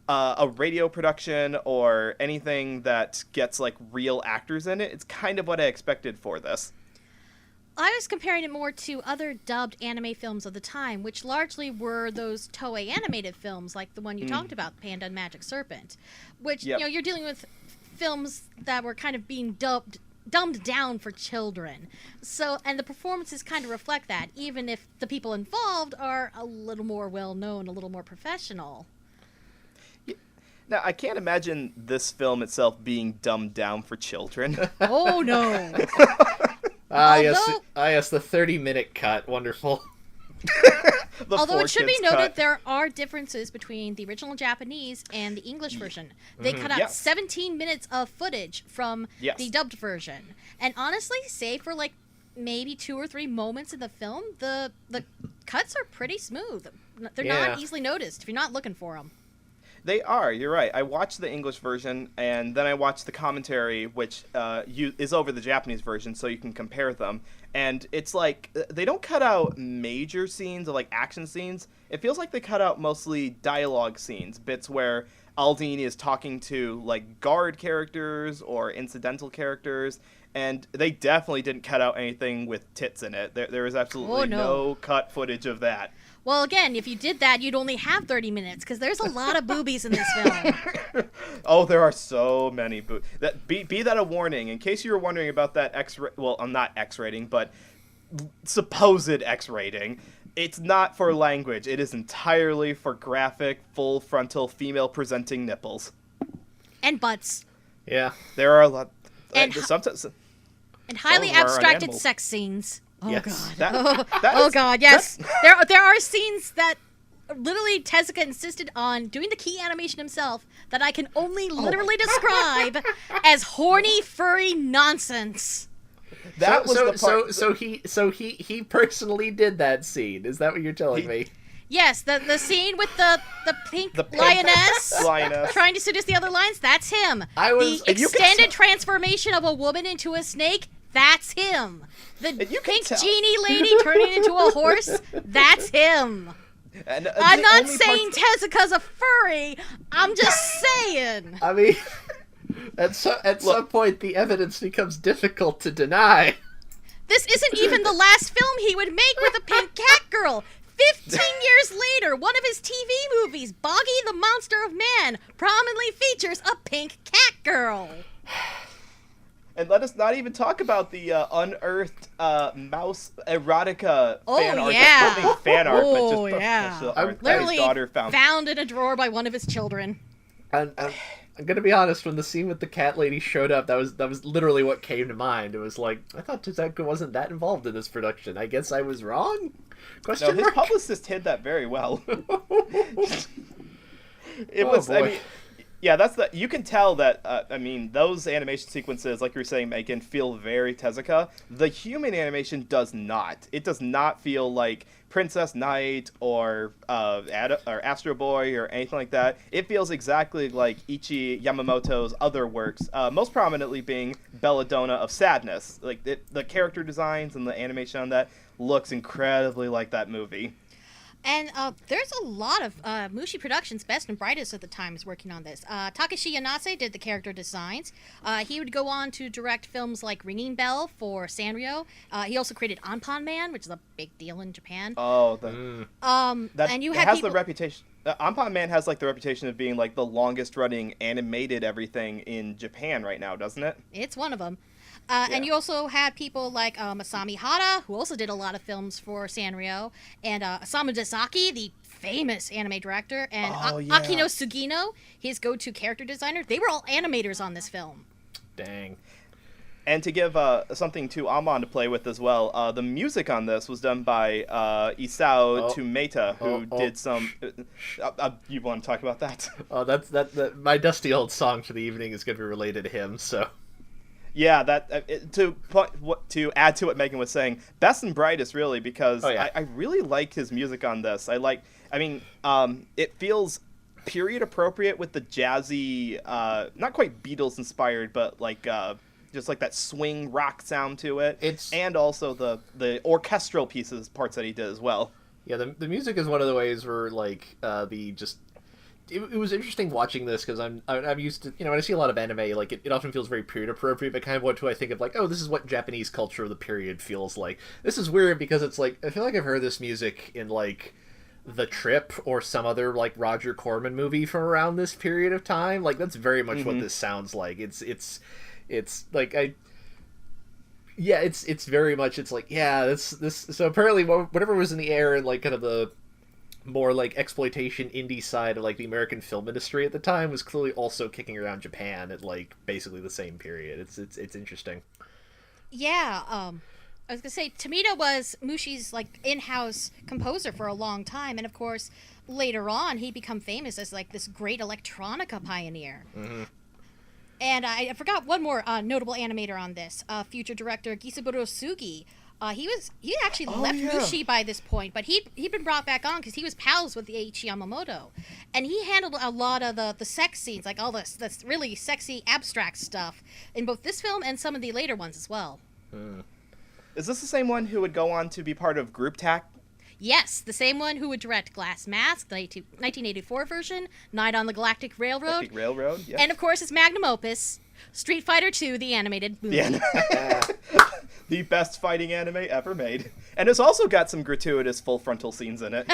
S4: a radio production or anything that gets like real actors in it, it's kind of what I expected for this.
S2: I was comparing it more to other dubbed anime films of the time, which largely were those Toei animated films, like the one you talked about, Panda and Magic Serpent, which,
S4: Yep.
S2: you're dealing with films that were kind of being dumbed down for children. So, and the performances kind of reflect that, even if the people involved are a little more well-known, a little more professional.
S4: Now, I can't imagine this film itself being dumbed down for children.
S2: Oh, no.
S3: Yes, the 30-minute cut. Wonderful.
S2: Although it should be noted,
S4: cut.
S2: there are differences between the original Japanese and the English version. They cut out
S4: Yes.
S2: 17 minutes of footage from
S4: Yes.
S2: the dubbed version. And honestly, save for like maybe 2 or 3 moments in the film, the cuts are pretty smooth. They're not easily noticed if you're not looking for them.
S4: They are. You're right. I watched the English version, and then I watched the commentary, which is over the Japanese version, so you can compare them. And it's like they don't cut out major scenes or like action scenes. It feels like they cut out mostly dialogue scenes, bits where Aldini is talking to like guard characters or incidental characters, and they definitely didn't cut out anything with tits in it. There was absolutely no cut footage of that.
S2: Well, again, if you did that, you'd only have 30 minutes, because there's a lot of boobies in this film.
S4: Oh, there are so many be that a warning in case you were wondering about that not X rating, but supposed X rating. It's not for language. It is entirely for graphic, full frontal, female presenting nipples.
S2: And butts.
S3: Yeah.
S4: There are a lot.
S2: And
S4: Sometimes.
S2: And highly
S4: Some of them are on
S2: abstracted
S4: animals.
S2: sex scenes. Oh,
S3: Yes.
S2: God.
S4: That
S2: Oh
S4: is-
S2: God, yes. There are scenes that literally Tezuka insisted on doing the key animation himself that I can only literally describe as horny furry nonsense.
S4: That was the part.
S3: So he personally did that scene. Is that what you're telling me?
S2: Yes, the scene with the pink
S4: The pink
S2: lioness
S4: lioness.
S2: trying to seduce the other lions, that's him. The
S4: And you can
S2: extended transformation of a woman into a snake, that's him. The
S4: And you can
S2: pink
S4: tell.
S2: genie lady turning into a horse, that's him.
S4: And,
S2: I'm
S4: the
S2: not
S4: only
S2: saying
S4: parts-
S2: Tezuka's a furry. I'm just saying.
S3: I mean, at some point, the evidence becomes difficult to deny.
S2: This isn't even the last film he would make with a pink cat girl. 15 years later, one of his TV movies, Boggy the Monster of Man, prominently features a pink cat girl.
S4: And let us not even talk about the unearthed mouse erotica fan art.
S2: yeah.
S4: Not fan art, but
S2: Oh,
S4: just
S2: yeah.
S4: professional art that his
S2: Literally
S4: daughter found.
S2: found in a drawer by one of his children.
S3: And I'm gonna be honest, when the scene with the cat lady showed up, that was literally what came to mind. It was like, I thought Tezuka wasn't that involved in this production. I guess I was wrong?
S4: No, his publicist hid that very well. You can tell that, those animation sequences, like you were saying, Megan, feel very Tezuka. The human animation does not. It does not feel like Princess Knight or Astro Boy or anything like that. It feels exactly like Ichi Yamamoto's other works, most prominently being Belladonna of Sadness. Like, the character designs and the animation on that looks incredibly like that movie.
S2: And there's a lot of Mushi Productions' best and brightest at the time is working on this. Takashi Yanase did the character designs. He would go on to direct films like Ringing Bell for Sanrio. He also created Anpan Man, which is a big deal in Japan.
S4: Oh,
S2: and you
S4: has the reputation. Anpan Man has like the reputation of being like the longest running animated everything in Japan right now, doesn't it?
S2: It's one of them. And you also had people like Masami Hara, who also did a lot of films for Sanrio, and Osamu Dezaki, the famous anime director, and Akino Sugino, his go-to character designer. They were all animators on this film.
S3: Dang.
S4: And to give something to Amon to play with as well, the music on this was done by Isao Tumeta, who did some... you want to talk about that?
S3: Oh, that's my dusty old song for the evening is going to be related to him, so...
S4: Yeah, to add to what Megan was saying, best and brightest really, because I really like his music on this. It feels period appropriate with the jazzy, not quite Beatles inspired, but like just like that swing rock sound to it. And also the orchestral parts that he did as well.
S3: Yeah, the music is one of the ways where like It was interesting watching this because I'm used to, when I see a lot of anime, like it often feels very period appropriate, but kind of what do I think of like, oh, this is what Japanese culture of the period feels like. This is weird because it's like, I feel like I've heard this music in like The Trip or some other like Roger Corman movie from around this period of time. Like that's very much what this sounds like. It's like it's very much, it's like, this. So apparently whatever was in the air and like kind of the more like exploitation indie side of like the American film industry at the time was clearly also kicking around Japan at like basically the same period. It's interesting.
S2: Yeah, I was gonna say Tomita was Mushi's like in-house composer for a long time, and of course later on he became famous as like this great electronica pioneer. Mm-hmm. And I forgot one more notable animator on this, future director Gisaburo Sugi. He actually left Mushi by this point, but he'd been brought back on because he was pals with Eiichi Yamamoto, and he handled a lot of the sex scenes, like all this really sexy abstract stuff in both this film and some of the later ones as well.
S4: Is this the same one who would go on to be part of Group Tac?
S2: Yes, the same one who would direct Glass Mask, the 1984 version, Night on the Galactic Railroad,
S4: yes.
S2: And of course his magnum opus, Street Fighter II, the animated movie.
S4: The best fighting anime ever made. And it's also got some gratuitous full frontal scenes in it.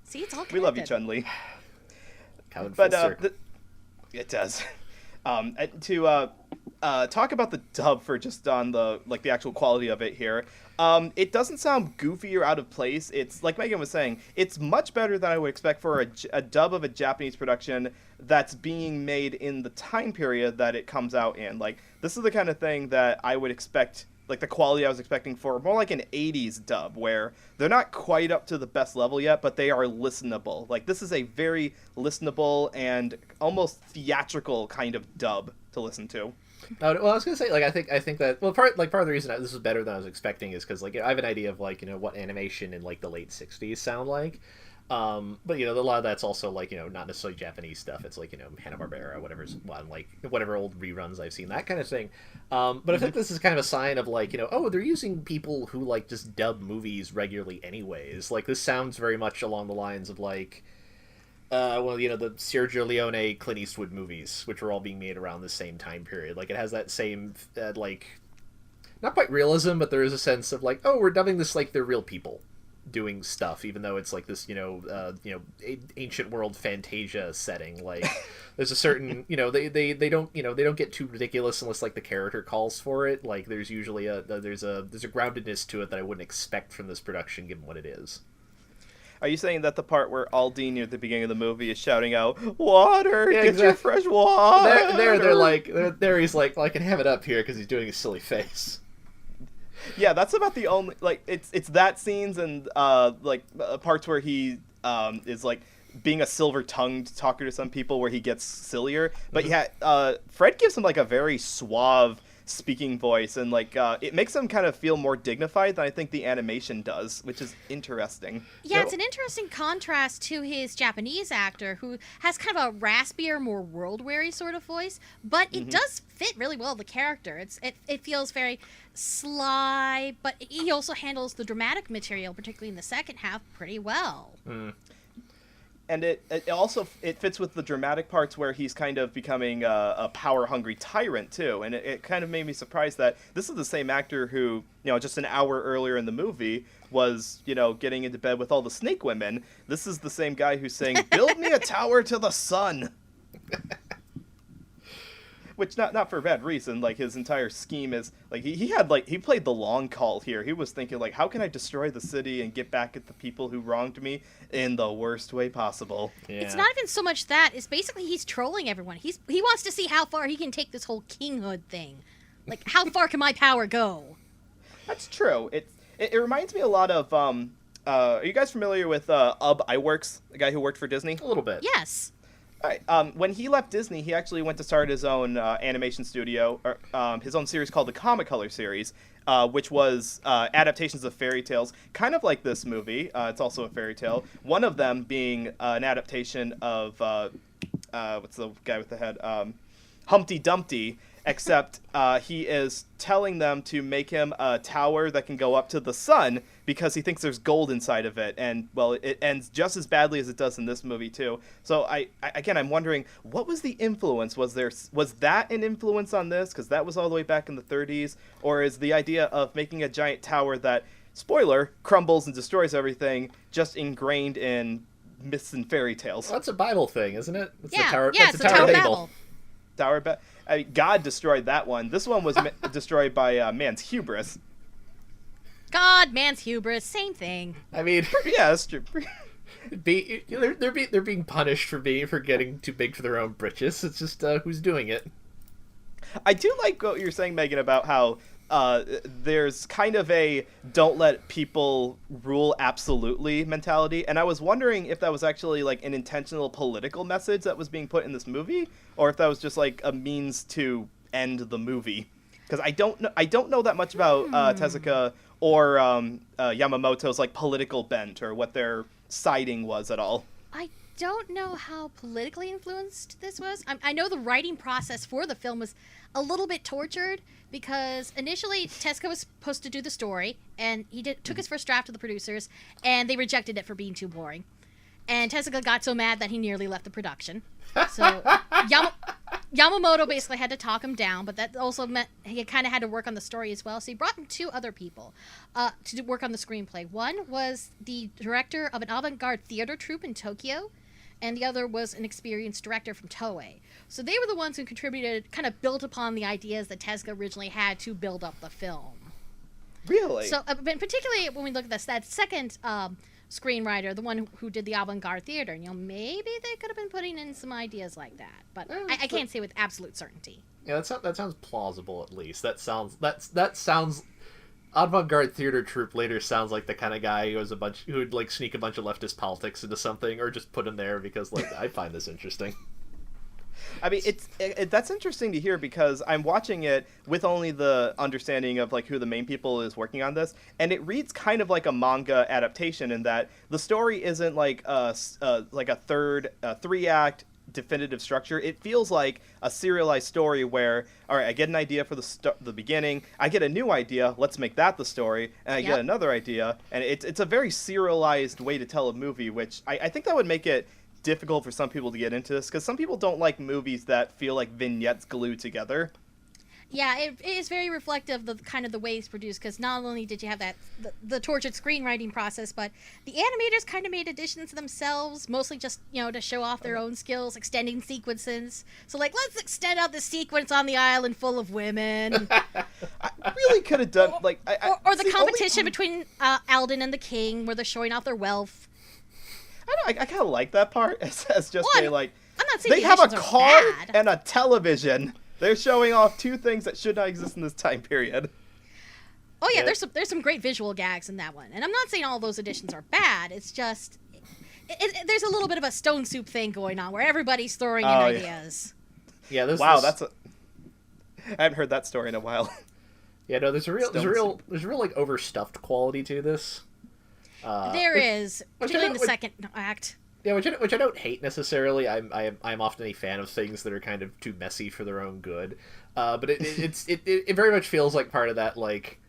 S2: See, it's all connected.
S4: We love you, Chun-Li. It does. To talk about the dub for just on the actual quality of it here, it doesn't sound goofy or out of place. It's like Megan was saying, it's much better than I would expect for a dub of a Japanese production that's being made in the time period that it comes out in. Like, this is the kind of thing that I would expect, like the quality I was expecting for more like an 80s dub, where they're not quite up to the best level yet, but they are listenable. Like, this is a very listenable and almost theatrical kind of dub to listen to.
S3: Well, I was gonna say, like, I think that part of the reason this is better than I was expecting is because like I have an idea of like what animation in like the late '60s sound like, but a lot of that's also like not necessarily Japanese stuff. It's like Hanna-Barbera, whatever old reruns I've seen, that kind of thing. But I think this is kind of a sign of like they're using people who like just dub movies regularly anyways. Like, this sounds very much along the lines of like. The Sergio Leone, Clint Eastwood movies, which were all being made around the same time period. Like, it has that same, not quite realism, but there is a sense of, like, oh, we're dubbing this like they're real people doing stuff, even though it's like this, ancient world Fantasia setting. Like, there's a certain, they don't get too ridiculous unless, like, the character calls for it. Like, there's usually there's a groundedness to it that I wouldn't expect from this production, given what it is.
S4: Are you saying that the part where Aldine at the beginning of the movie is shouting out, "Water,
S3: Yeah,
S4: get your
S3: exactly.
S4: fresh water"?
S3: They're like, he's like, well, I can have it up here because he's doing a silly face.
S4: Yeah, that's about the only, like, it's that scenes and, parts where he, is, like, being a silver-tongued talker to some people where he gets sillier. But yeah, Fred gives him, like, a very suave speaking voice, and, like, it makes him kind of feel more dignified than I think the animation does, which is interesting.
S2: Yeah, it's an interesting contrast to his Japanese actor, who has kind of a raspier, more world-weary sort of voice, but it does fit really well the character. It feels very sly, but he also handles the dramatic material, particularly in the second half, pretty well.
S4: And it also fits with the dramatic parts where he's kind of becoming a power-hungry tyrant, too. And it kind of made me surprised that this is the same actor who, just an hour earlier in the movie was, getting into bed with all the snake women. This is the same guy who's saying, "Build me a tower to the sun." Which, not for a bad reason. Like, his entire scheme is, like, he played the long call here. He was thinking, like, how can I destroy the city and get back at the people who wronged me in the worst way possible?
S3: Yeah.
S2: It's not even so much that. It's basically he's trolling everyone. He wants to see how far he can take this whole kinghood thing. Like, how far can my power go?
S4: That's true. It reminds me a lot of, are you guys familiar with Iwerks, the guy who worked for Disney?
S3: A little bit.
S2: Yes.
S4: All right. When he left Disney, he actually went to start his own animation studio, or his own series called the Comic Color series, which was adaptations of fairy tales, kind of like this movie. It's also a fairy tale. One of them being an adaptation of what's the guy with the head? Humpty Dumpty. Except he is telling them to make him a tower that can go up to the sun because he thinks there's gold inside of it. And, well, it ends just as badly as it does in this movie, too. So, I'm wondering, what was the influence? Was that an influence on this? Because that was all the way back in the 30s. Or is the idea of making a giant tower that, spoiler, crumbles and destroys everything, just ingrained in myths and fairy tales?
S3: Well, that's a Bible thing, isn't it? It's
S2: Yeah,
S3: the tower,
S2: it's the Tower of Babel.
S4: God destroyed that one. This one was destroyed by man's hubris.
S2: God, man's hubris, same thing.
S3: I mean,
S4: Yeah, that's true.
S3: they're being punished for getting too big for their own britches. It's just who's doing it.
S4: I do like what you're saying, Megan, about how there's kind of a don't let people rule absolutely mentality. And I was wondering if that was actually like an intentional political message that was being put in this movie, or if that was just like a means to end the movie. Because I don't know that much about Tezuka or Yamamoto's like political bent or what their siding was at all.
S2: I don't know how politically influenced this was. I know the writing process for the film was a little bit tortured because initially Tezuka was supposed to do the story, and he took his first draft to the producers, and they rejected it for being too boring. And Tezuka got so mad that he nearly left the production. So Yamamoto basically had to talk him down, but that also meant he kind of had to work on the story as well. So he brought in two other people to work on the screenplay. One was the director of an avant-garde theater troupe in Tokyo, and the other was an experienced director from Toei. So they were the ones who contributed, kind of built upon the ideas that Tezuka originally had to build up the film.
S4: Really?
S2: So, but particularly when we look at that second screenwriter, the one who did the avant-garde theater, maybe they could have been putting in some ideas like that, but I can't say with absolute certainty.
S3: Yeah, that sounds plausible at least. That sounds avant-garde theater troupe later sounds like the kind of guy who would like sneak a bunch of leftist politics into something, or just put in there because like I find this interesting.
S4: I mean, that's interesting to hear because I'm watching it with only the understanding of like who the main people is working on this, and it reads kind of like a manga adaptation in that the story isn't like a three-act definitive structure. It feels like a serialized story where, all right, I get an idea for the beginning, I get a new idea, let's make that the story, and I get another idea, and it's a very serialized way to tell a movie, which I think that would make it difficult for some people to get into this, because some people don't like movies that feel like vignettes glued together.
S2: Yeah, it is very reflective of the way it's produced, because not only did you have the tortured screenwriting process, but the animators kind of made additions themselves, mostly just, to show off their own skills, extending sequences. So, like, let's extend out the sequence on the island full of women.
S4: I really could have done, like...
S2: or the competition between Aladdin and the king, where they're showing off their wealth.
S4: I kind of like that part. As just
S2: Well,
S4: a, like,
S2: I'm not saying
S4: they
S2: the
S4: have a
S2: additions are
S4: car
S2: bad.
S4: and a television. They're showing off two things that should not exist in this time period.
S2: Oh yeah,
S3: Yeah.
S2: there's some great visual gags in that one, and I'm not saying all those additions are bad. It's just there's a little bit of a stone soup thing going on where everybody's throwing in
S4: Oh, yeah.
S2: ideas.
S3: Yeah,
S4: Wow, I haven't heard that story in a while.
S3: Yeah, no, there's a real
S4: Stone
S3: like overstuffed quality to this.
S2: There is, particularly in the second act.
S3: Yeah, which I don't hate necessarily. I'm often a fan of things that are kind of too messy for their own good. But it very much feels like part of that, like,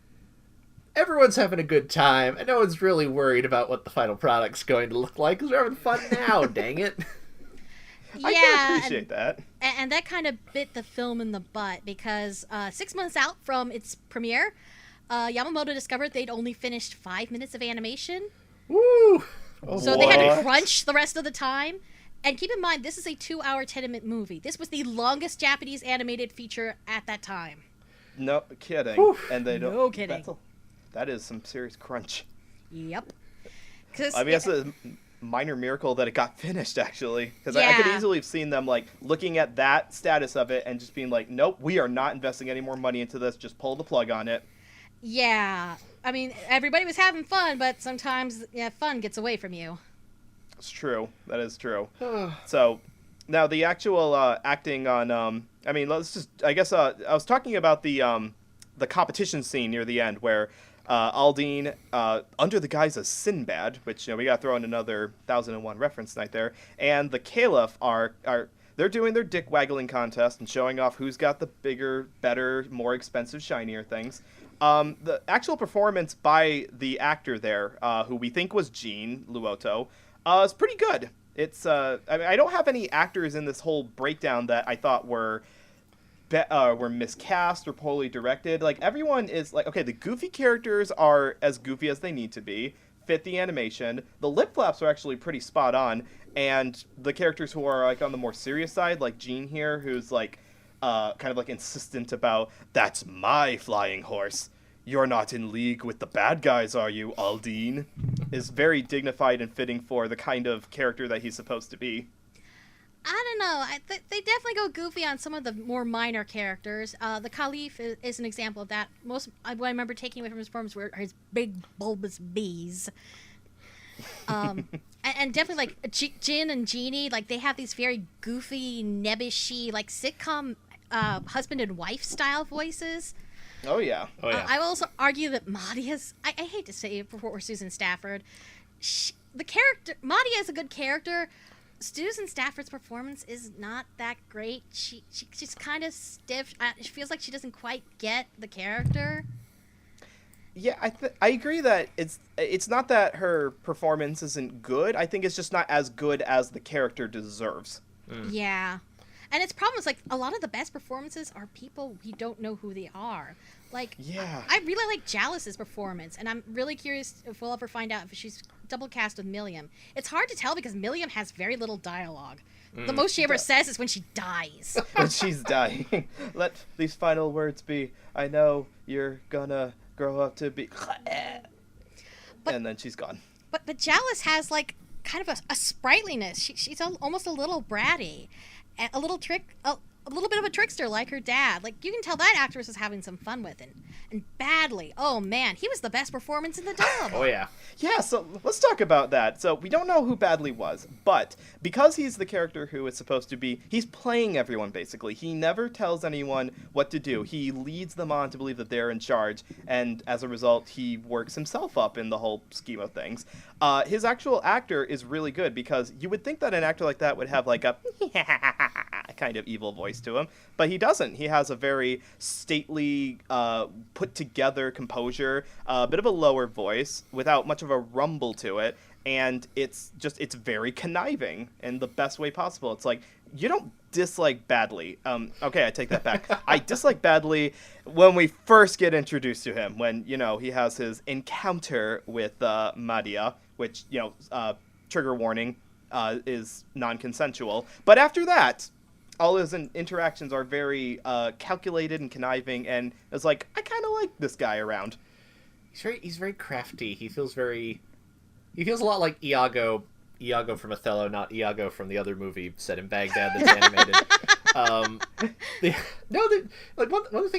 S3: everyone's having a good time and no one's really worried about what the final product's going to look like because we're having fun now. Dang it.
S2: Yeah,
S4: I can appreciate that.
S2: And that kind of bit the film in the butt because 6 months out from its premiere, Yamamoto discovered they'd only finished 5 minutes of animation.
S3: Woo! Oh,
S2: So they had to
S4: What?
S2: crunch the rest of the time. And keep in mind, this is a 2-hour, 10-minute movie. This was the longest Japanese animated feature at that time.
S4: No kidding.
S3: Whew.
S4: And they don't.
S2: No kidding.
S4: That is some serious crunch.
S2: Yep. 'Cause,
S4: I mean, it's a minor miracle that it got finished, actually. Because I could
S2: Yeah.
S4: easily have seen them, like, looking at that status of it and just being like, nope, we are not investing any more money into this. Just pull the plug on it.
S2: yeah. I mean, everybody was having fun, but sometimes fun gets away from you.
S4: It's true. That is true. So, now the actual acting on, I mean, let's just, I guess, I was talking about the competition scene near the end where Aldine, under the guise of Sinbad, which, we got to throw in another 1001 reference tonight there, and the Caliph they're doing their dick waggling contest and showing off who's got the bigger, better, more expensive, shinier things. The actual performance by the actor there, who we think was Gene Luoto, is pretty good. It's I mean, I don't have any actors in this whole breakdown that I thought were miscast or poorly directed. Like, everyone is like, okay, the goofy characters are as goofy as they need to be, fit the animation. The lip flaps are actually pretty spot on, and the characters who are, like, on the more serious side, like Gene here, who's like kind of like insistent about, that's my flying horse. You're not in league with the bad guys, are you, Aldine? Is very dignified and fitting for the kind of character that he's supposed to be.
S2: I don't know. They definitely go goofy on some of the more minor characters. The Caliph is an example of that. What I remember taking away from his performance were his big bulbous bees. And definitely, like, Jin and Jeannie, like, they have these very goofy, nebbishy, like, sitcom husband and wife style voices.
S4: Oh, yeah.
S3: Oh, yeah.
S2: I will also argue that Madia's, I hate to say it before Susan Stafford, Madia is a good character. Susan Stafford's performance is not that great. She's kind of stiff. She feels like she doesn't quite get the character.
S4: Yeah, I agree that it's not that her performance isn't good. I think it's just not as good as the character deserves.
S2: Yeah. And its problem is, like, a lot of the best performances are people we don't know who they are. Like,
S4: Yeah.
S2: I really like Jalice's performance, and I'm really curious if we'll ever find out if she's double cast with Milliam. It's hard to tell because Milliam has very little dialogue. The most she ever says is when she dies.
S4: When she's dying. Let these final words be, I know you're gonna grow up to be... and then she's gone.
S2: But Jalice has, like, kind of a sprightliness. She's almost a little bratty. A little bit of a trickster like her dad. Like, you can tell that actress is having some fun with it. And Badley, oh man, he was the best performance in the dub.
S3: Oh, yeah.
S4: Yeah, so let's talk about that. So we don't know who Badley was, but because he's the character who is supposed to be, he's playing everyone basically. He never tells anyone what to do. He leads them on to believe that they're in charge, and as a result, he works himself up in the whole scheme of things. His actual actor is really good because you would think that an actor like that would have like a kind of evil voice to him, but he doesn't. He has a very stately, put together composure, a bit of a lower voice without much of a rumble to it, and it's very conniving in the best way possible. It's like, you don't dislike Badley. Okay, I take that back. I dislike Badley when we first get introduced to him, when, he has his encounter with Madia, which, trigger warning, is non-consensual. But after that, all his interactions are very calculated and conniving, and it's like, I kind of like this guy around.
S3: He's very crafty. He feels a lot like Iago Iago from Othello, not Iago from the other movie set in Baghdad that's animated. One of the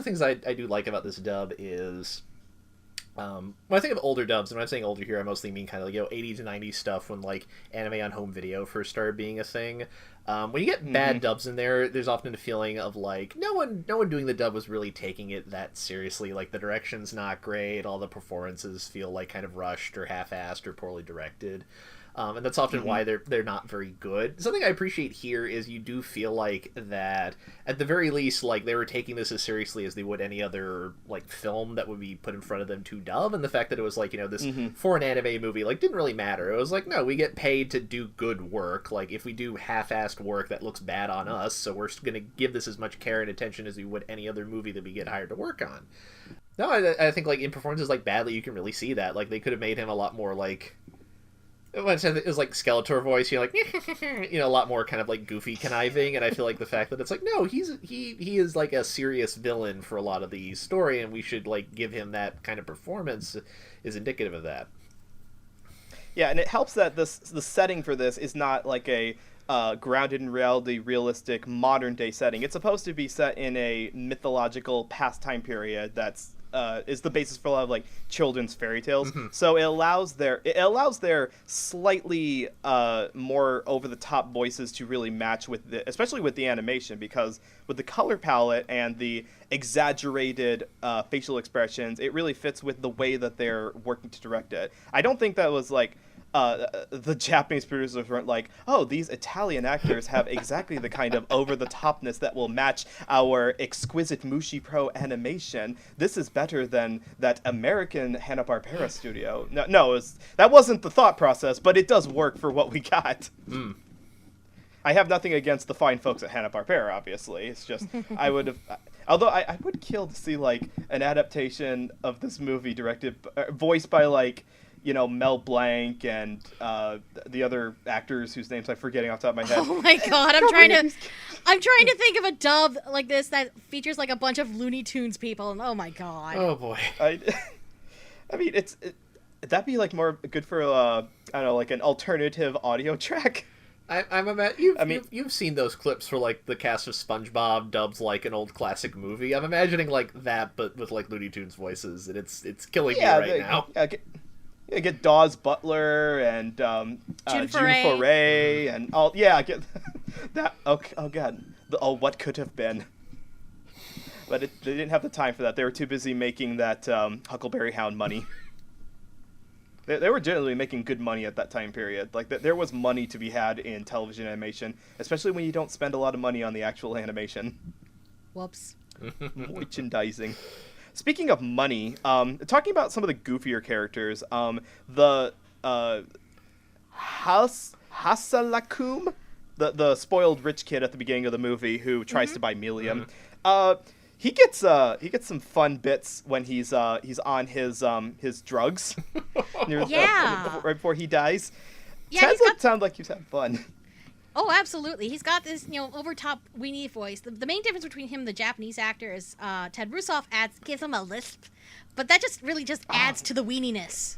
S3: things I do like about this dub is when I think of older dubs, and when I'm saying older here, I mostly mean kind of 80s and 90s stuff when anime on home video first started being a thing. When you get bad dubs in there's often a feeling of no one doing the dub was really taking it that seriously. The direction's not great, all the performances feel kind of rushed or half-assed or poorly directed. And that's often why they're not very good. Something I appreciate here is you do feel that, at the very least, they were taking this as seriously as they would any other film that would be put in front of them to dub. And the fact that it was this for an anime movie didn't really matter. It was no, we get paid to do good work. If we do half-assed work, that looks bad on us. So we're going to give this as much care and attention as we would any other movie that we get hired to work on. No, I think in performances Badly, you can really see that. They could have made him a lot more when I said it was Skeletor voice, a lot more kind of goofy conniving, and I feel the fact that it's no, he is a serious villain for a lot of the story, and we should give him that kind of performance is indicative of that.
S4: Yeah, and it helps that the setting for this is not a grounded in reality, realistic, modern day setting. It's supposed to be set in a mythological past time period that's is the basis for a lot of children's fairy tales. So it allows their slightly more over the top voices to really match with especially with the animation, because with the color palette and the exaggerated facial expressions, it really fits with the way that they're working to direct it. I don't think that was the Japanese producers weren't oh, these Italian actors have exactly the kind of over-the-topness that will match our exquisite Mushi Pro animation. This is better than that American Hanna-Barbera studio. No, that wasn't the thought process, but it does work for what we got. I have nothing against the fine folks at Hanna-Barbera, obviously. It's just, I would have... Although I would kill to see, an adaptation of this movie voiced by, Mel Blanc and the other actors whose names I'm forgetting off the top of my head.
S2: Oh my god, I'm trying to think of a dub like this that features a bunch of Looney Tunes people, and oh my god.
S3: Oh boy.
S4: I mean, that'd be more good for I don't know, an alternative audio track.
S3: You've seen those clips for the cast of SpongeBob dubs an old classic movie. I'm imagining that, but with Looney Tunes voices, and it's killing me right now.
S4: Yeah, get Dawes Butler and June Foray and all. Yeah, get that. Oh god. What could have been. But they didn't have the time for that. They were too busy making that Huckleberry Hound money. They were generally making good money at that time period. There was money to be had in television animation, especially when you don't spend a lot of money on the actual animation.
S2: Whoops.
S4: Merchandising. Speaking of money, talking about some of the goofier characters, the Hasalakum, the spoiled rich kid at the beginning of the movie who tries to buy Milium, he gets some fun bits when he's on his drugs. Right before he dies.
S2: Yeah,
S4: sound like he's having fun.
S2: Oh, absolutely. He's got this, over-top weenie voice. The main difference between him and the Japanese actor is Ted Russoff gives him a lisp, but that really adds to the weeniness.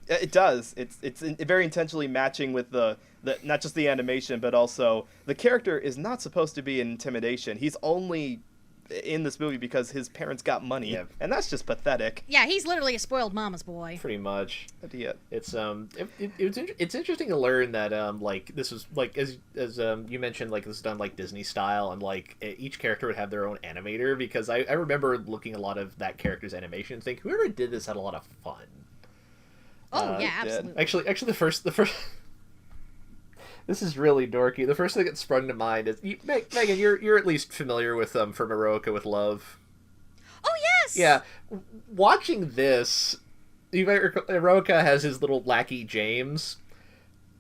S4: It does. It's very intentionally matching with the not just the animation, but also the character is not supposed to be an intimidation. He's only in this movie because his parents got money, and that's just pathetic.
S2: Yeah, he's literally a spoiled mama's boy.
S3: Pretty much.
S4: Yeah.
S3: It's it's interesting to learn that this was as you mentioned, this is done Disney style, and each character would have their own animator, because I remember looking at a lot of that character's animation and think whoever did this had a lot of fun.
S2: Oh yeah, absolutely.
S3: Actually, the first. This is really dorky. The first thing that sprung to mind is Megan. You're at least familiar with From Eroica with Love.
S2: Oh yes.
S3: Yeah, watching this, Eroica has his little lackey James.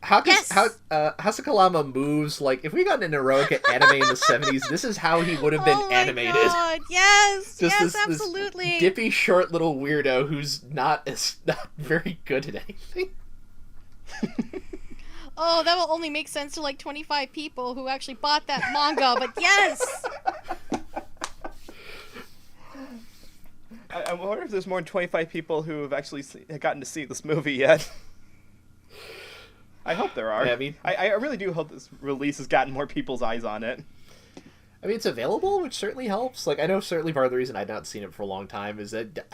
S3: How Hasakalama moves if we got an Eroica anime in the 70s, this is how he would have been animated.
S2: Oh my god! Yes,
S3: Just
S2: absolutely.
S3: This dippy, short little weirdo who's not very good at anything.
S2: Oh, that will only make sense to 25 people who actually bought that manga, but yes!
S4: I wonder if there's more than 25 people who have actually gotten to see this movie yet. I hope there are.
S3: Yeah, I mean-
S4: I really do hope this release has gotten more people's eyes on it.
S3: I mean, it's available, which certainly helps. Like, I know certainly part of the reason I'd not seen it for a long time is that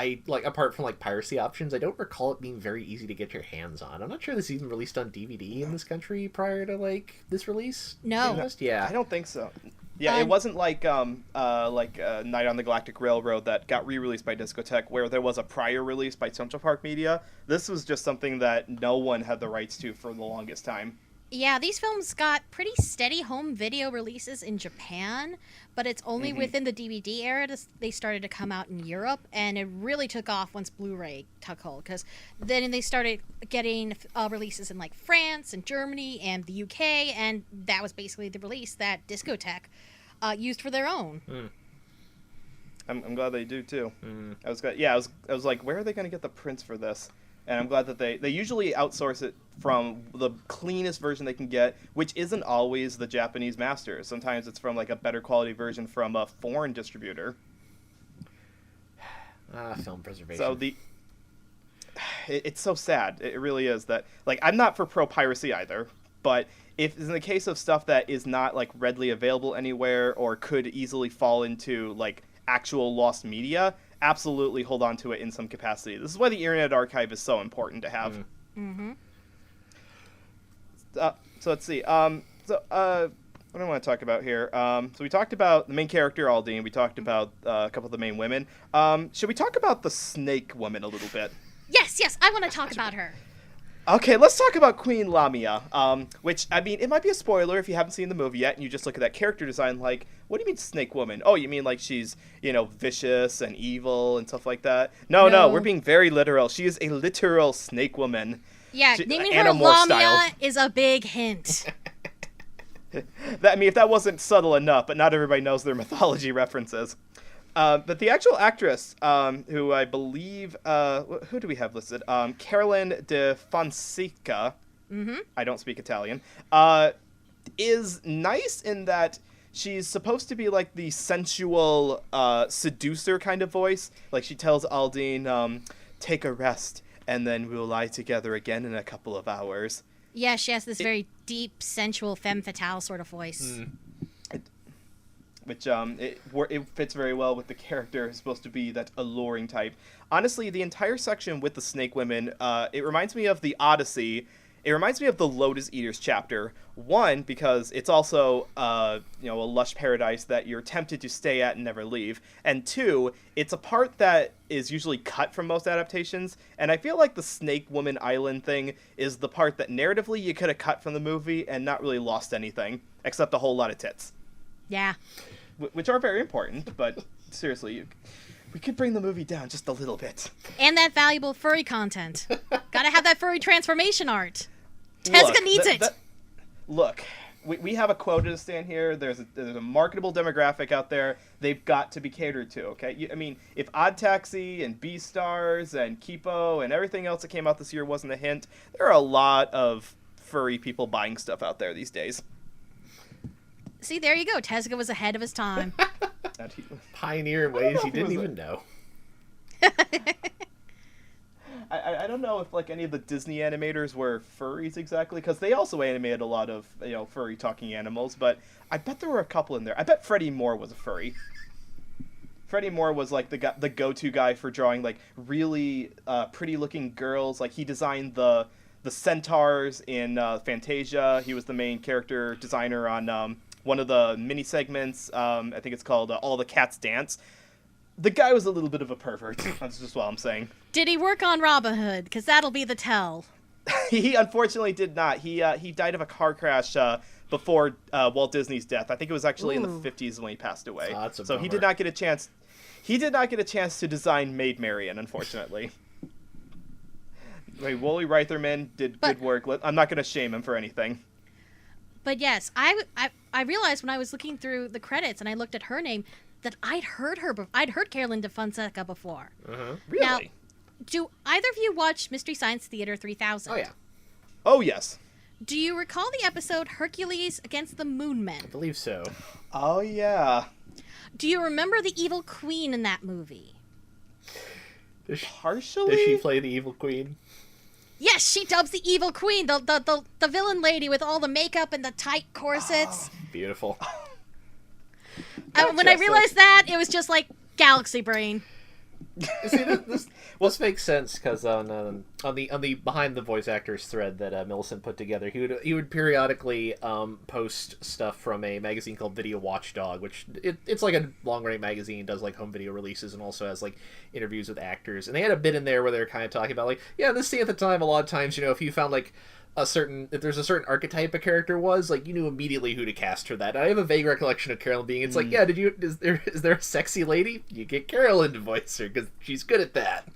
S3: apart from, like, piracy options, I don't recall it being very easy to get your hands on. I'm not sure this even released on DVD in this country prior to, like, this release.
S2: No.
S3: Yeah.
S4: I don't think so. Yeah, it wasn't like Night on the Galactic Railroad that got re-released by Discotek, where there was a prior release by Central Park Media. This was just something that no one had the rights to for the longest time.
S2: Yeah, these films got pretty steady home video releases in Japan, but it's only within the DVD era they started to come out in Europe, and it really took off once Blu-ray took hold, because then they started getting releases in like France and Germany and the UK, and that was basically the release that Discotek used for their own.
S4: I'm glad they do too. I was like, where are they going to get the prints for this? And I'm glad that they usually outsource it from the cleanest version they can get, which isn't always the Japanese master. Sometimes it's from like a better quality version from a foreign distributor.
S3: Film preservation.
S4: So it's so sad. It really is that, like, I'm not for pro-piracy either, but if in the case of stuff that is not like readily available anywhere or could easily fall into like actual lost media, absolutely hold on to it in some capacity. This is why the Internet Archive is so important to have. So let's see. What do I want to talk about here? So we talked about the main character, Aldine. We talked about a couple of the main women. Should we talk about the Snake Woman a little bit?
S2: Yes, I want to talk about her.
S4: Okay, let's talk about Queen Lamia, which, I mean, it might be a spoiler if you haven't seen the movie yet and you just look at that character design like, what do you mean Snake Woman? Oh, you mean like she's, vicious and evil and stuff like that? No, we're being very literal. She is a literal Snake Woman.
S2: Yeah, naming her Lamia is a big hint.
S4: If that wasn't subtle enough, but not everybody knows their mythology references. But the actual actress, who I believe, who do we have listed? Carolyn de Fonseca, I don't speak Italian, is nice in that she's supposed to be like the sensual seducer kind of voice. Like she tells Aldine, take a rest, and then we'll lie together again in a couple of hours.
S2: Yeah, she has this very deep, sensual, femme fatale sort of voice.
S4: Which it fits very well with the character who's supposed to be that alluring type. Honestly, the entire section with the Snake Women, it reminds me of the Odyssey. It reminds me of the Lotus Eaters chapter. One, because it's also a lush paradise that you're tempted to stay at and never leave. And two, it's a part that is usually cut from most adaptations. And I feel like the Snake Woman Island thing is the part that narratively you could have cut from the movie and not really lost anything, except a whole lot of tits.
S2: Yeah.
S4: Which are very important, but seriously, we could bring the movie down just a little bit.
S2: And that valuable furry content. Gotta have that furry transformation art. Tezuka needs it.
S4: Look, we have a quota to stand here. There's a marketable demographic out there. They've got to be catered to, okay? If Odd Taxi and Beastars and Kipo and everything else that came out this year wasn't a hint, there are a lot of furry people buying stuff out there these days.
S2: See, there you go. Tezuka was ahead of his time.
S3: Pioneer in ways you didn't even know.
S4: I don't know if like any of the Disney animators were furries exactly, because they also animated a lot of furry talking animals, but I bet there were a couple in there. I bet Freddie Moore was a furry. Freddie Moore was like the go-to guy for drawing like really pretty looking girls. Like he designed the centaurs in Fantasia. He was the main character designer on one of the mini segments. I think it's called All the Cats Dance. The guy was a little bit of a pervert. That's just what I'm saying.
S2: Did he work on Robin Hood? Because that'll be the tell.
S4: He unfortunately did not. He died of a car crash before Walt Disney's death. I think it was actually in the 50s when he passed away.
S3: Oh, that's a
S4: so
S3: bummer.
S4: he did not get a chance. He did not get a chance to design Maid Marian, unfortunately. Wooly Reitherman did good work. I'm not going to shame him for anything.
S2: But yes, I realized when I was looking through the credits and I looked at her name that I'd heard Carolyn de Fonseca before.
S4: Really?
S2: Now, do either of you watch Mystery Science Theater 3000?
S3: Oh, yeah.
S4: Oh, yes.
S2: Do you recall the episode Hercules Against the Moon Men?
S3: I believe so.
S4: Oh, yeah.
S2: Do you remember the evil queen in that movie?
S4: Partially?
S3: Does she play the evil queen?
S2: Yes, she dubs the evil queen, the villain lady with all the makeup and the tight corsets.
S3: Beautiful.
S2: When I realized that, it was just like galaxy brain.
S3: See, this makes sense because on the behind the voice actors thread that Millicent put together, he would periodically post stuff from a magazine called Video Watchdog, which it's like a long running magazine, does like home video releases and also has like interviews with actors. And they had a bit in there where they were kind of talking about like, yeah, this scene at the time, a lot of times, if you found like if there's a certain archetype a character was, like, you knew immediately who to cast for that. I have a vague recollection of Carolyn being, it's like, yeah, is there a sexy lady? You get Carolyn to voice her, because she's good at that.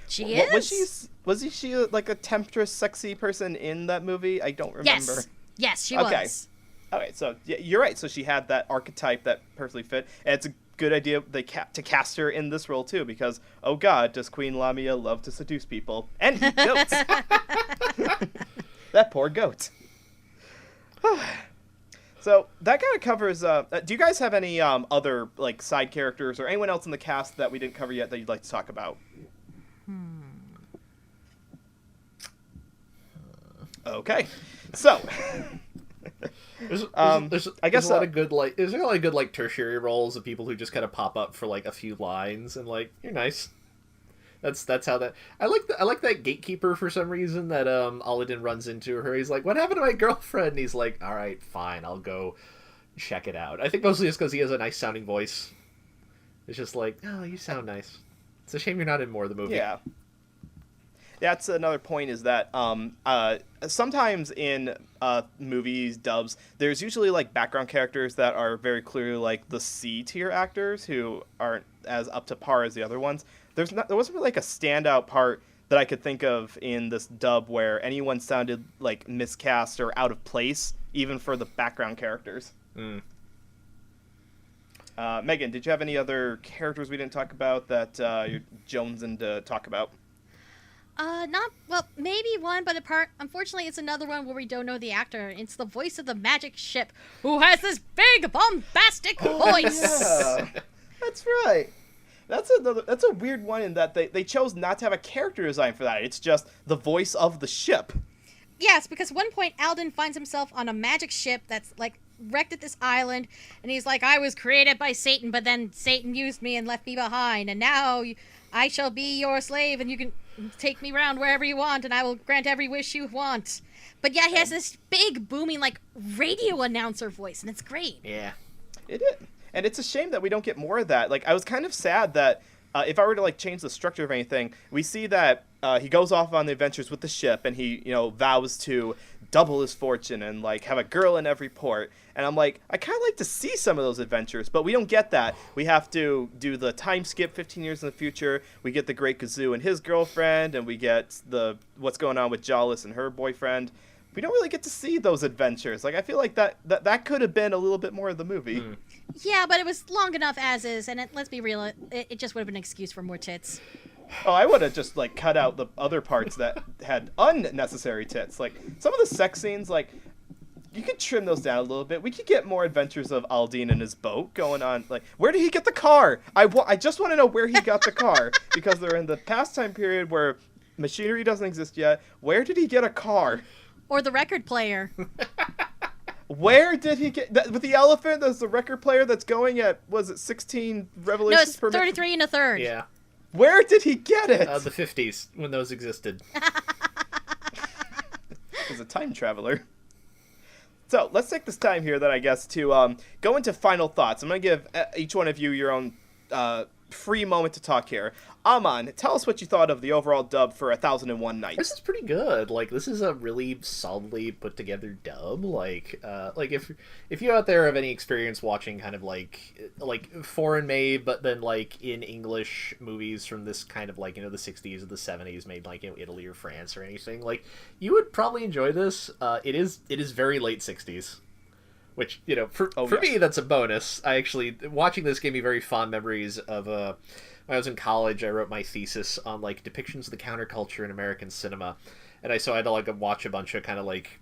S2: She is?
S4: Was she like a temptress, sexy person in that movie? I don't remember.
S2: Yes, she was.
S4: Okay, so yeah, you're right. So she had that archetype that perfectly fit, and it's a good idea to cast her in this role too, because oh god, does Queen Lamia love to seduce people and eat goats? That poor goat. So that kind of covers. Do you guys have any other like side characters or anyone else in the cast that we didn't cover yet that you'd like to talk about? Okay, so.
S3: There's a lot of good like tertiary roles of people who just kind of pop up for like a few lines and like you're nice. That's how that I like that gatekeeper for some reason that Aladdin runs into her. He's like, "What happened to my girlfriend?" And he's like, "All right, fine, I'll go check it out." I think mostly just because he has a nice sounding voice. It's just like, "Oh, you sound nice." It's a shame you're not in more of the movie.
S4: Yeah. That's another point is that sometimes in movies, dubs, there's usually like background characters that are very clearly like the C tier actors who aren't as up to par as the other ones. There wasn't really like a standout part that I could think of in this dub where anyone sounded like miscast or out of place, even for the background characters. Megan, did you have any other characters we didn't talk about that you're jonesing to talk about?
S2: Maybe one, but unfortunately it's another one where we don't know the actor. It's the voice of the magic ship who has this big bombastic voice.
S4: Yeah. That's right. That's a weird one in that they chose not to have a character design for that. It's just the voice of the ship.
S2: Yes, because at one point Aladdin finds himself on a magic ship that's like wrecked at this island, and he's like, I was created by Satan, but then Satan used me and left me behind, and now I shall be your slave, and you can take me around wherever you want, and I will grant every wish you want. But yeah, he has this big, booming, like, radio announcer voice, and it's great.
S3: Yeah.
S4: It is. And it's a shame that we don't get more of that. Like, I was kind of sad that if I were to, like, change the structure of anything, we see that he goes off on the adventures with the ship, and he, vows to double his fortune and, like, have a girl in every port. And I'm like, I kind of like to see some of those adventures, but we don't get that. We have to do the time skip 15 years in the future. We get the Great Gazoo and his girlfriend, and we get what's going on with Jawless and her boyfriend. We don't really get to see those adventures. Like, I feel like that could have been a little bit more of the movie.
S2: Yeah, but it was long enough as is, and let's be real, it just would have been an excuse for more tits.
S4: Oh, I would have just, like, cut out the other parts that had unnecessary tits. Like, some of the sex scenes, like, you could trim those down a little bit. We could get more adventures of Aladdin and his boat going on. Like, where did he get the car? I just want to know where he got the car. Because they're in the past time period where machinery doesn't exist yet. Where did he get a car?
S2: Or the record player.
S4: Where did he get... with the elephant, there's the record player that's going at, was it 16 revolutions per minute?
S2: No, it's 33 and a third.
S3: Yeah.
S4: Where did he get it?
S3: The 50s, when those existed.
S4: He's a time traveler. So let's take this time here, then, I guess, to go into final thoughts. I'm going to give each one of you your own free moment to talk here. Amon, tell us what you thought of the overall dub for 1001 Nights.
S3: This is pretty good. Like, this is a really solidly put together dub. Like if you out there have any experience watching kind of like foreign made, but then like in English movies from this kind of like, the 60s or the 70s made like in Italy or France or anything, like you would probably enjoy this. It is very late 60s. Which, for me, that's a bonus. I actually, watching this gave me very fond memories of, when I was in college, I wrote my thesis on, like, depictions of the counterculture in American cinema. And I had to, like, watch a bunch of kind of, like,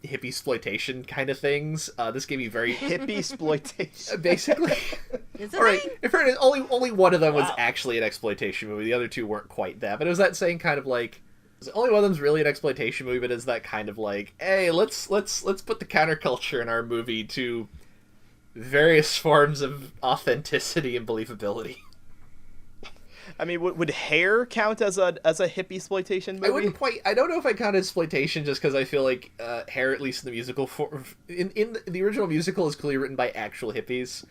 S3: hippie-sploitation kind of things. This gave me very...
S4: Hippie-sploitation?
S3: Basically.
S2: Is it?
S3: All right, in fairness, only one of them was actually an exploitation movie. The other two weren't quite that. But it was that same kind of, like, The only one of them's really an exploitation movie, but is that kind of like, hey, let's put the counterculture in our movie to various forms of authenticity and believability.
S4: I mean, would Hair count as a hippie exploitation movie?
S3: I don't know if I count it as exploitation, just because I feel like Hair, at least in the musical in the original musical, is clearly written by actual hippies.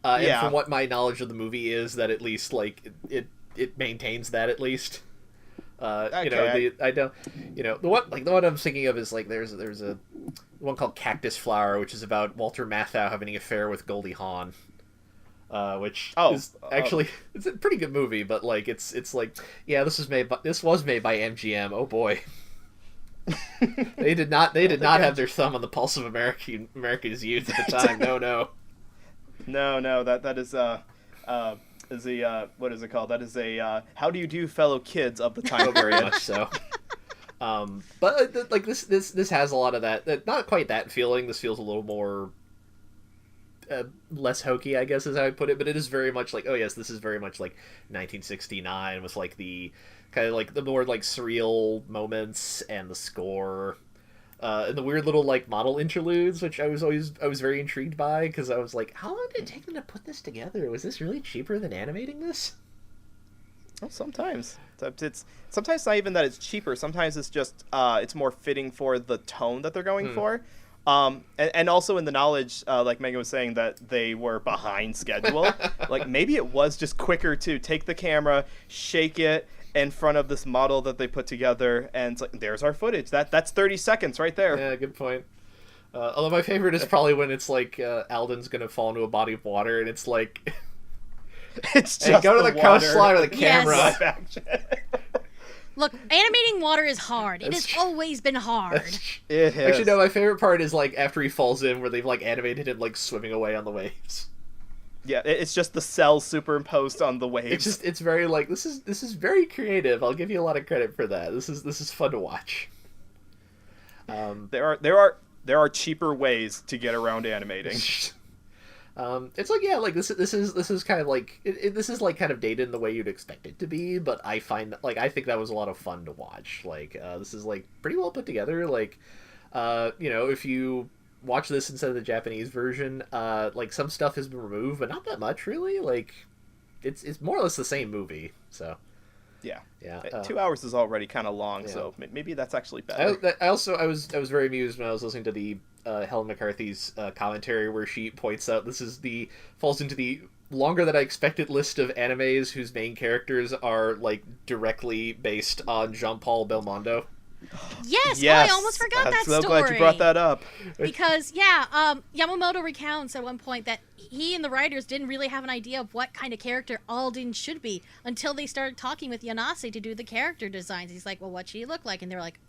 S3: And from what my knowledge of the movie is, that at least like it maintains that at least.
S4: Okay.
S3: The one I'm thinking of is like there's a one called Cactus Flower, which is about Walter Matthau having an affair with Goldie Hawn. Which is actually it's a pretty good movie, but like it's like, yeah, this was made by MGM. Oh boy. They did not have their thumb on the pulse of America's youth at the time. No,
S4: that is what is it called? That is a how do you do, fellow kids of the time
S3: very
S4: period.
S3: much so. But like this has a lot of that, not quite that feeling. This feels a little more less hokey, I guess is how I put it, but it is very much like, oh yes, this is very much like 1969 with like the kind of like the more like surreal moments and the score, and the weird little like model interludes, which I was very intrigued by, because I was like, how long did it take them to put this together? Was this really cheaper than animating this?
S4: Well, sometimes it's not even that it's cheaper. Sometimes it's just it's more fitting for the tone that they're going for. And also in the knowledge, like Megan was saying, that they were behind schedule. Like maybe it was just quicker to take the camera, shake it in front of this model that they put together, and it's like, there's our footage. That's 30 seconds right there.
S3: Yeah, good point. Although my favorite is probably when it's like Alden's gonna fall into a body of water, and it's like
S4: it's just
S3: hey, go to the coastline with the camera.
S2: Yes. Look, animating water is hard. It has always been hard.
S4: It has.
S3: Actually, no, my favorite part is like after he falls in, where they've like animated him like swimming away on the waves.
S4: Yeah, it's just the cell superimposed on the waves.
S3: It's very like this is very creative. I'll give you a lot of credit for that. This is fun to watch.
S4: There are cheaper ways to get around animating.
S3: It's like, yeah, like this is kind of like this is like kind of dated in the way you'd expect it to be, but I think that was a lot of fun to watch. Like this is like pretty well put together. Like if you watch this instead of the Japanese version, like some stuff has been removed, but not that much really. Like it's more or less the same movie. So
S4: yeah
S3: 2
S4: hours is already kind of long, so maybe that's actually better.
S3: I was very amused when I was listening to the Helen McCarthy's commentary, where she points out falls into the longer than I expected list of animes whose main characters are like directly based on Jean-Paul Belmondo.
S2: Yes, I almost forgot that story.
S4: I'm so glad you brought that up.
S2: Because, Yamamoto recounts at one point that he and the writers didn't really have an idea of what kind of character Alden should be until they started talking with Yanase to do the character designs. He's like, well, what should he look like? And they're like,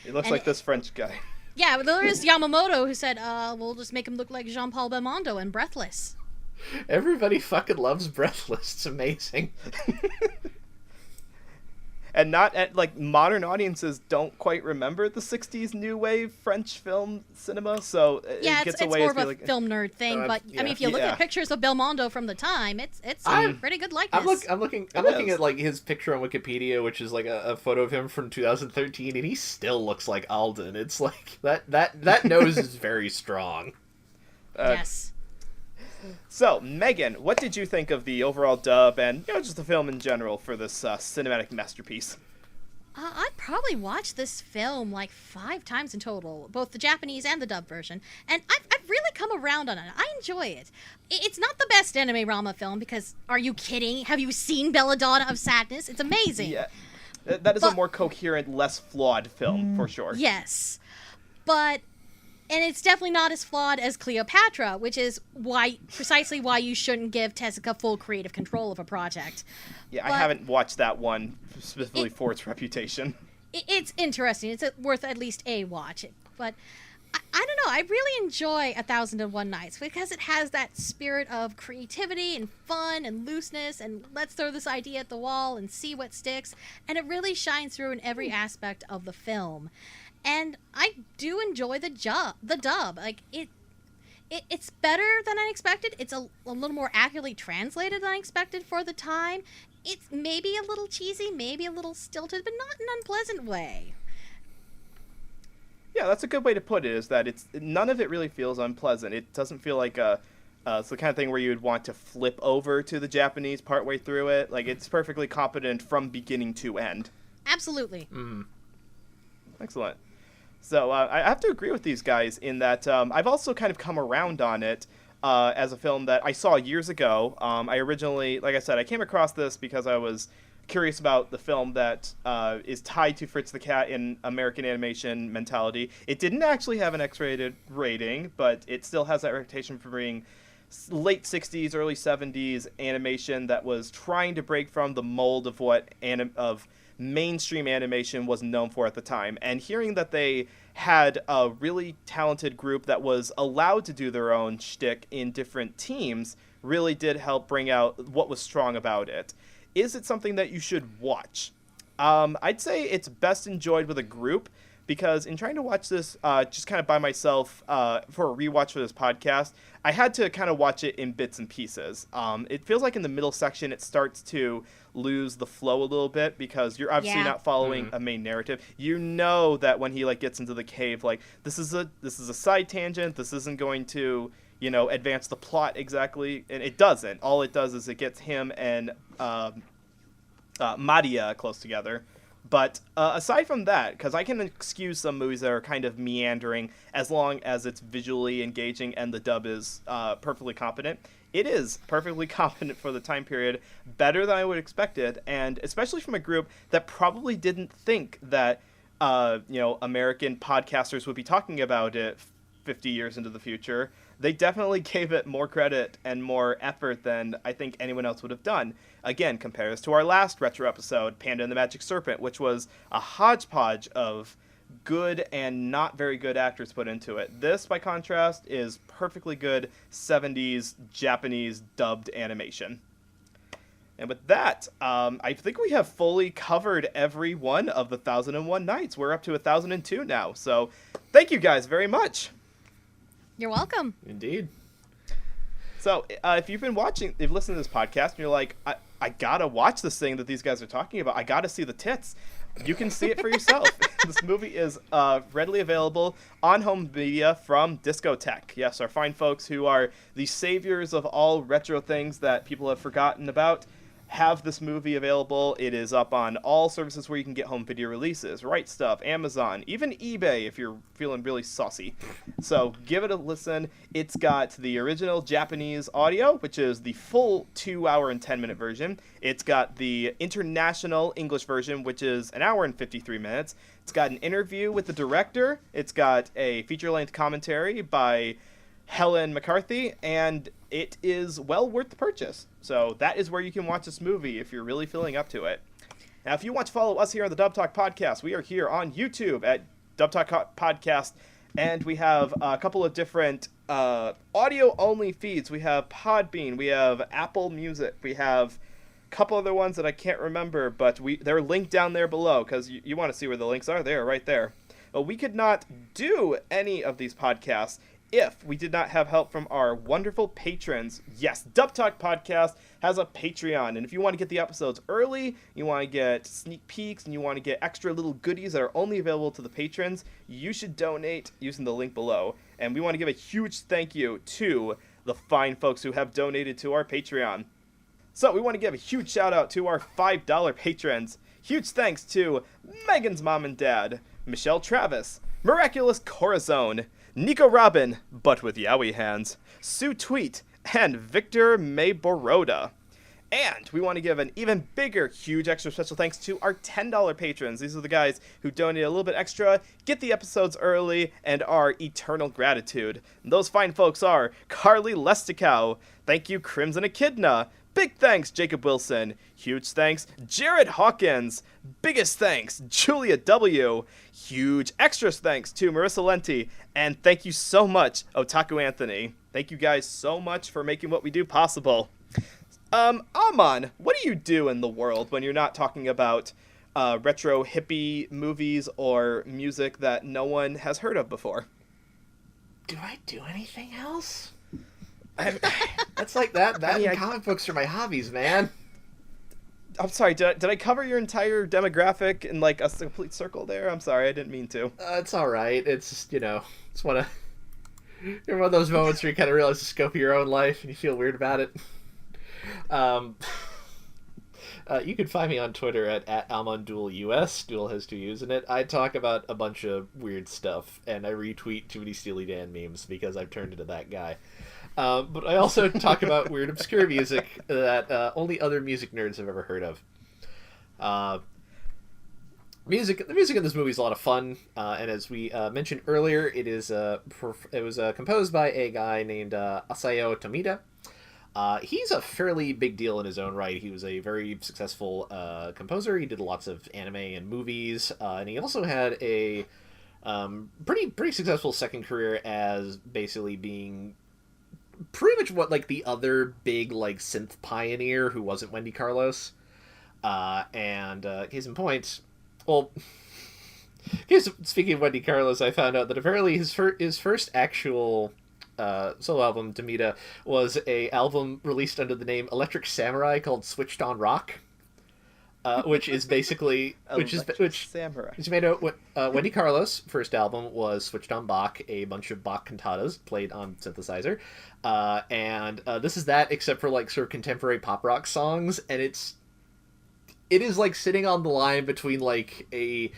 S4: He looks like this French guy.
S2: Yeah, but there is Yamamoto who said, we'll just make him look like Jean-Paul Belmondo and Breathless.
S3: Everybody fucking loves Breathless. It's amazing.
S4: And like modern audiences don't quite remember the 60s new wave French film cinema, so it gets away.
S2: It's more of a film nerd thing, but I mean, if you look at pictures of Belmondo from the time, it's a pretty good likeness.
S3: I'm looking at like his picture on Wikipedia, which is like a photo of him from 2013, and he still looks like Alden. It's like that nose is very strong.
S2: Yes.
S4: So, Megan, what did you think of the overall dub and just the film in general for this cinematic masterpiece?
S2: I'd probably watched this film like 5 times in total, both the Japanese and the dub version, and I've really come around on it. I enjoy it. It's not the best anime Rama film, because are you kidding? Have you seen Belladonna of Sadness? It's amazing.
S4: Yeah, that is a more coherent, less flawed film, for sure.
S2: Yes, and it's definitely not as flawed as Cleopatra, which is precisely why you shouldn't give Tezuka full creative control of a project.
S4: Yeah, I haven't watched that one specifically for its reputation.
S2: It's interesting. It's worth at least a watch. But I don't know. I really enjoy 1001 Nights because it has that spirit of creativity and fun and looseness and let's throw this idea at the wall and see what sticks. And it really shines through in every aspect of the film. And I do enjoy the dub. Like it It's better than I expected. It's a little more accurately translated than I expected for the time. It's maybe a little cheesy, maybe a little stilted, but not in an unpleasant way.
S4: Yeah, that's a good way to put it, is that none of it really feels unpleasant. It doesn't feel like it's the kind of thing where you would want to flip over to the Japanese partway through it. Like, it's perfectly competent from beginning to end.
S2: Absolutely.
S3: Mm.
S4: Excellent. So I have to agree with these guys in that I've also kind of come around on it as a film that I saw years ago. I originally, like I said, I came across this because I was curious about the film that is tied to Fritz the Cat in American animation mentality. It didn't actually have an X-rated rating, but it still has that reputation for being late 60s, early 70s animation that was trying to break from the mold of what mainstream animation was known for at the time. And hearing that they had a really talented group that was allowed to do their own shtick in different teams really did help bring out what was strong about it. Is it something that you should watch? I'd say it's best enjoyed with a group, because in trying to watch this just kind of by myself for a rewatch for this podcast, I had to kind of watch it in bits and pieces. It feels like in the middle section it starts to lose the flow a little bit, because you're obviously not following a main narrative. You know that when he gets into the cave, this is a side tangent. This isn't going to advance the plot exactly, and it doesn't. All it does is it gets him and Maria close together. But aside from that, because I can excuse some movies that are kind of meandering as long as it's visually engaging and the dub is perfectly competent, it is perfectly competent for the time period, better than I would expect it, and especially from a group that probably didn't think that American podcasters would be talking about it 50 years into the future. They definitely gave it more credit and more effort than I think anyone else would have done. Again, compare this to our last retro episode, Panda and the Magic Serpent, which was a hodgepodge of good and not very good actors put into it. This, by contrast, is perfectly good 70s Japanese dubbed animation. And with that, I think we have fully covered every one of the 1001 Nights. We're up to 1002 now. So thank you guys very much.
S2: You're welcome.
S3: Indeed.
S4: So if you've listened to this podcast and you're like, I gotta watch this thing that these guys are talking about, I gotta see the tits, you can see it for yourself. This movie is readily available on home media from Discotek. Yes, our fine folks who are the saviors of all retro things that people have forgotten about have this movie available. It is up on all services where you can get home video releases. Right Stuff, Amazon, even eBay if you're feeling really saucy. So give it a listen. It's got the original Japanese audio, which is the full 2 hour and 10-minute version. It's got the international English version, which is 1 hour and 53 minutes. It's got an interview with the director. It's got a feature-length commentary by Helen McCarthy, and it is well worth the purchase. So that is where you can watch this movie if you're really feeling up to it. Now, if you want to follow us here on the Dub Talk Podcast, we are here on YouTube at Dub Talk Podcast, and we have a couple of different audio-only feeds. We have Podbean, we have Apple Music, we have a couple other ones that I can't remember, but they're linked down there below, because you want to see where the links are. They're right there. But we could not do any of these podcasts if we did not have help from our wonderful patrons. Yes, Dub Talk Podcast has a Patreon, and if you want to get the episodes early, you want to get sneak peeks, and you want to get extra little goodies that are only available to the patrons, you should donate using the link below. And we want to give a huge thank you to the fine folks who have donated to our Patreon. So we want to give a huge shout out to our $5 patrons. Huge thanks to Megan's mom and dad, Michelle Travis, Miraculous Corazon, Nico Robin, but with Yowie hands, Sue Tweet, and Victor Mayboroda. And we want to give an even bigger, huge, extra special thanks to our $10 patrons. These are the guys who donate a little bit extra, get the episodes early, and are eternal gratitude. And those fine folks are Carly Lesticow, thank you Crimson Echidna, big thanks Jacob Wilson, huge thanks Jared Hawkins, biggest thanks Julia W, huge extras thanks to Marissa Lenti, and thank you so much Otaku Anthony. Thank you guys so much for making what we do possible. Amon, what do you do in the world when you're not talking about retro hippie movies or music that no one has heard of before?
S3: do I do anything else? That's like that. And comic books are my hobbies, man.
S4: I'm sorry, did I cover your entire demographic in like a complete circle there? I'm sorry, I didn't mean to.
S3: It's all right. It's just, it's one of those moments where you kind of realize the scope of your own life and you feel weird about it. You can find me on Twitter at Amandul US. Duel has 2 U's in it. I talk about a bunch of weird stuff, and I retweet too many Steely Dan memes because I've turned into that guy. But I also talk about weird, obscure music that only other music nerds have ever heard of. The music in this movie is a lot of fun, and as we mentioned earlier, it was composed by a guy named Asayo Tomita. He's a fairly big deal in his own right. He was a very successful composer. He did lots of anime and movies, and he also had a pretty successful second career as basically being pretty much what like the other big like synth pioneer who wasn't Wendy Carlos. And case in point, well, speaking of Wendy Carlos, I found out that apparently his first actual solo album, Tomita, was a album released under the name Electric Samurai called Switched on Rock, which is basically
S4: Samurai.
S3: It's made out Wendy Carlos' first album was Switched on Bach, a bunch of Bach cantatas played on synthesizer, and this is that except for like sort of contemporary pop rock songs, and it is like sitting on the line between like a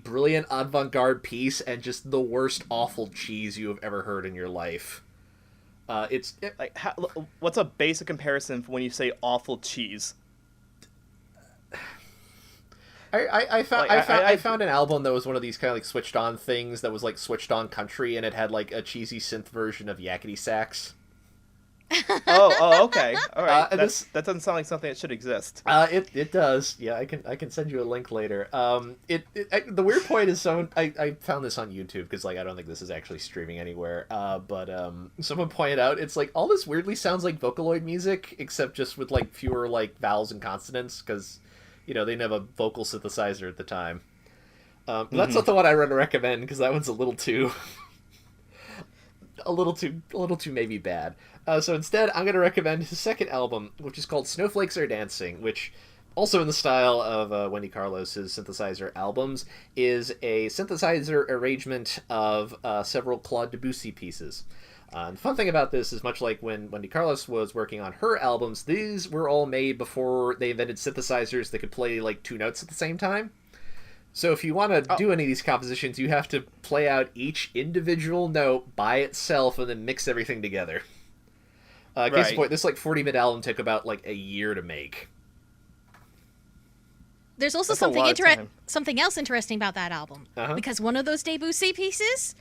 S3: brilliant avant-garde piece and just the worst awful cheese you have ever heard in your life.
S4: What's a basic comparison for when you say awful cheese?
S3: I found an album that was one of these kind of like switched on things that was like switched on country, and it had like a cheesy synth version of Yakety Sax.
S4: Oh, okay, all right. That doesn't sound like something that should exist.
S3: It does. Yeah, I can send you a link later. The weird point is I found this on YouTube because like I don't think this is actually streaming anywhere. But someone pointed out it's like all this weirdly sounds like Vocaloid music, except just with like fewer like vowels and consonants because they didn't have a vocal synthesizer at the time. That's not the one I want to recommend because that one's a little too maybe bad. So instead, I'm going to recommend his second album, which is called Snowflakes Are Dancing, which, also in the style of Wendy Carlos's synthesizer albums, is a synthesizer arrangement of several Claude Debussy pieces. The fun thing about this is much like when Wendy Carlos was working on her albums, these were all made before they invented synthesizers that could play like 2 notes at the same time. So if you want to do any of these compositions, you have to play out each individual note by itself and then mix everything together. Case in point, this like 40-minute album took about like a year to make.
S2: There's also something else interesting about that album. Because one of those Debussy pieces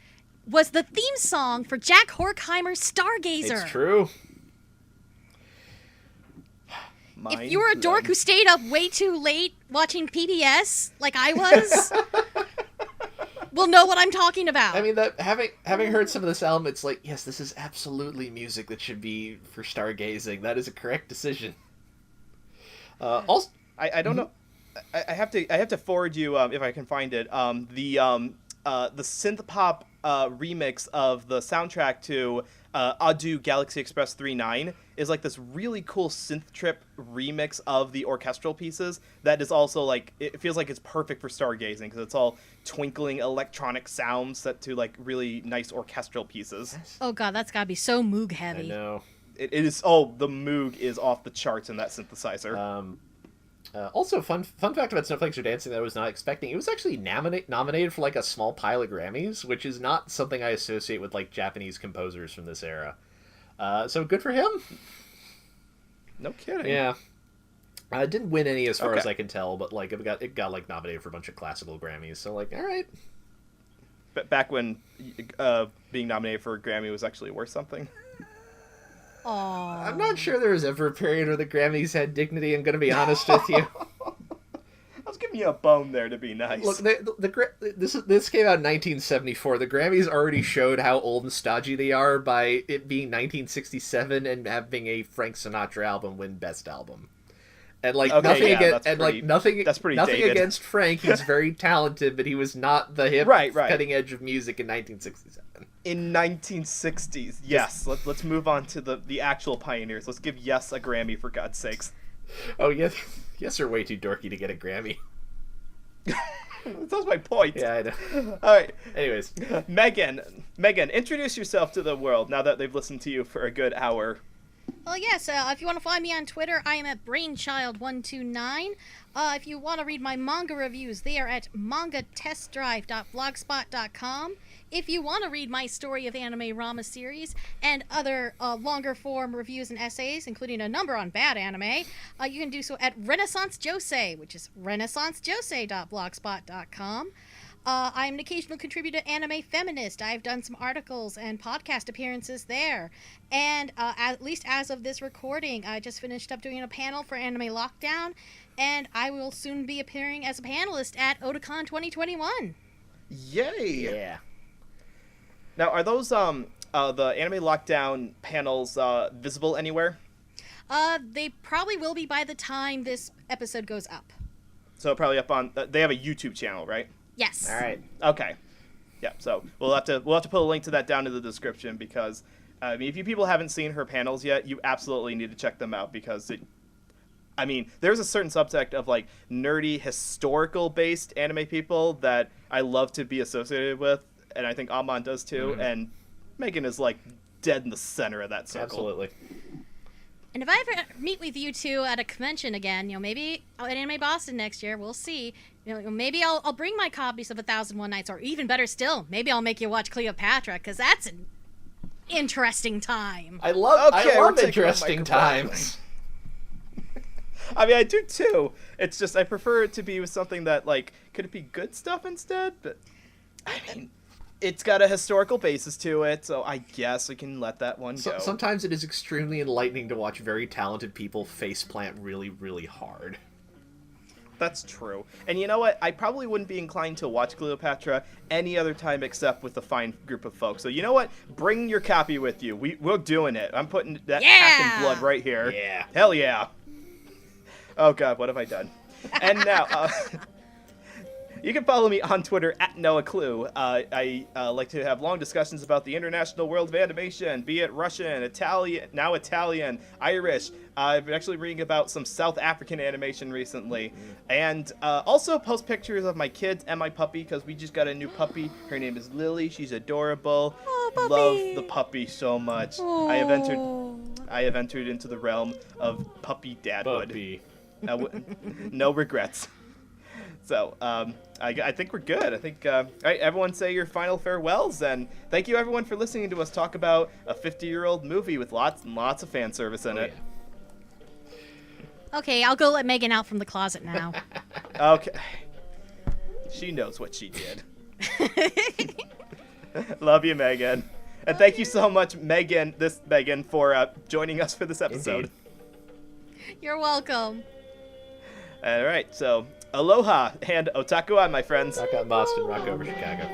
S2: was the theme song for Jack Horkheimer's Stargazer.
S3: It's true.
S2: If you were a dork who stayed up way too late watching PBS, like I was, will know what I'm talking about.
S3: I mean, that having heard some of this album, it's like, yes, this is absolutely music that should be for stargazing. That is a correct decision. Also,
S4: I don't know. I have to forward you if I can find it. The synth pop remix of the soundtrack to Adieu Galaxy Express 39 is like this really cool synth trip remix of the orchestral pieces that is also like, it feels like it's perfect for stargazing because it's all twinkling electronic sounds set to like really nice orchestral pieces.
S2: Oh god, that's gotta be so Moog heavy.
S3: I know.
S4: It is. Oh, the Moog is off the charts in that synthesizer.
S3: Also, fun fact about Snowflakes Are Dancing that I was not expecting. It was actually nominated for like a small pile of Grammys, which is not something I associate with like Japanese composers from this era. So good for him.
S4: No kidding.
S3: Yeah. It didn't win any as far as I can tell, but like it got like nominated for a bunch of classical Grammys. So like, all right.
S4: Back when being nominated for a Grammy was actually worth something.
S2: Aww.
S3: I'm not sure there was ever a period where the Grammys had dignity, I'm going to be honest with you.
S4: I was giving you a bone there to be nice.
S3: Look, this came out in 1974. The Grammys already showed how old and stodgy they are by it being 1967 and having a Frank Sinatra album win Best Album. And like nothing against Frank, he's very talented, but he was not the hip cutting edge of music in 1967.
S4: In 1960s, yes. Let's move on to the actual pioneers. Let's give Yes a Grammy, for God's sakes.
S3: Oh, yes. Yes, are way too dorky to get a Grammy.
S4: That's my point.
S3: Yeah, I know.
S4: All right.
S3: Anyways.
S4: Megan, introduce yourself to the world now that they've listened to you for a good hour.
S2: Well, yes, if you want to find me on Twitter, I am at BRAINCHILD129. If you want to read my manga reviews, they are at mangatestdrive.blogspot.com. If you want to read my Story of Anime Rama series and other longer form reviews and essays, including a number on bad anime, you can do so at Renaissance Josei, which is renaissancejosei.blogspot.com. I'm an occasional contributor to Anime Feminist. I've done some articles and podcast appearances there. And at least as of this recording, I just finished up doing a panel for Anime Lockdown, and I will soon be appearing as a panelist at Otakon 2021.
S4: Yay!
S3: Yeah.
S4: Now, are those the Anime Lockdown panels visible anywhere?
S2: They probably will be by the time this episode goes up.
S4: So probably up on. They have a YouTube channel, right?
S2: Yes.
S3: All right.
S4: Okay. Yeah. So we'll have to put a link to that down in the description because I mean, if you people haven't seen her panels yet, you absolutely need to check them out because there's a certain subsect of like nerdy historical based anime people that I love to be associated with, and I think Amon does too. Mm-hmm. And Megan is like dead in the center of that circle.
S3: Absolutely.
S2: And if I ever meet with you two at a convention again, maybe at Anime Boston next year, we'll see. Maybe I'll bring my copies of 1001 Nights, or even better still, maybe I'll make you watch Cleopatra, because that's an interesting time.
S3: I love interesting times.
S4: I mean, I do too. It's just I prefer it to be with something that could it be good stuff instead? But I mean, it's got a historical basis to it, so I guess we can let that one go.
S3: Sometimes it is extremely enlightening to watch very talented people faceplant really, really hard.
S4: That's true. And you know what? I probably wouldn't be inclined to watch Cleopatra any other time except with a fine group of folks. So you know what? Bring your copy with you. We're doing it. I'm putting that pack in blood right here.
S3: Yeah.
S4: Hell yeah. Oh, God, what have I done? And now... You can follow me on Twitter at NoahClue. I like to have long discussions about the international world of animation, be it Russian, Italian, Irish. I've been actually reading about some South African animation recently. And also post pictures of my kids and my puppy, because we just got a new puppy. Her name is Lily. She's adorable.
S2: Oh, puppy.
S4: Love the puppy so much.
S2: Oh.
S4: I have entered into the realm of puppy dadhood.
S3: Puppy.
S4: No regrets. So, I think we're good. I think, all right, everyone say your final farewells, and thank you everyone for listening to us talk about a 50-year-old movie with lots and lots of fan service in it.
S2: Yeah. Okay, I'll go let Megan out from the closet now.
S4: Okay. She knows what she did. Love you, Megan. And thank you so much, Megan, for joining us for this episode.
S3: Indeed.
S2: You're welcome.
S4: All right, so aloha and otaku on, my friends.
S3: Rock on Boston, rock over Chicago.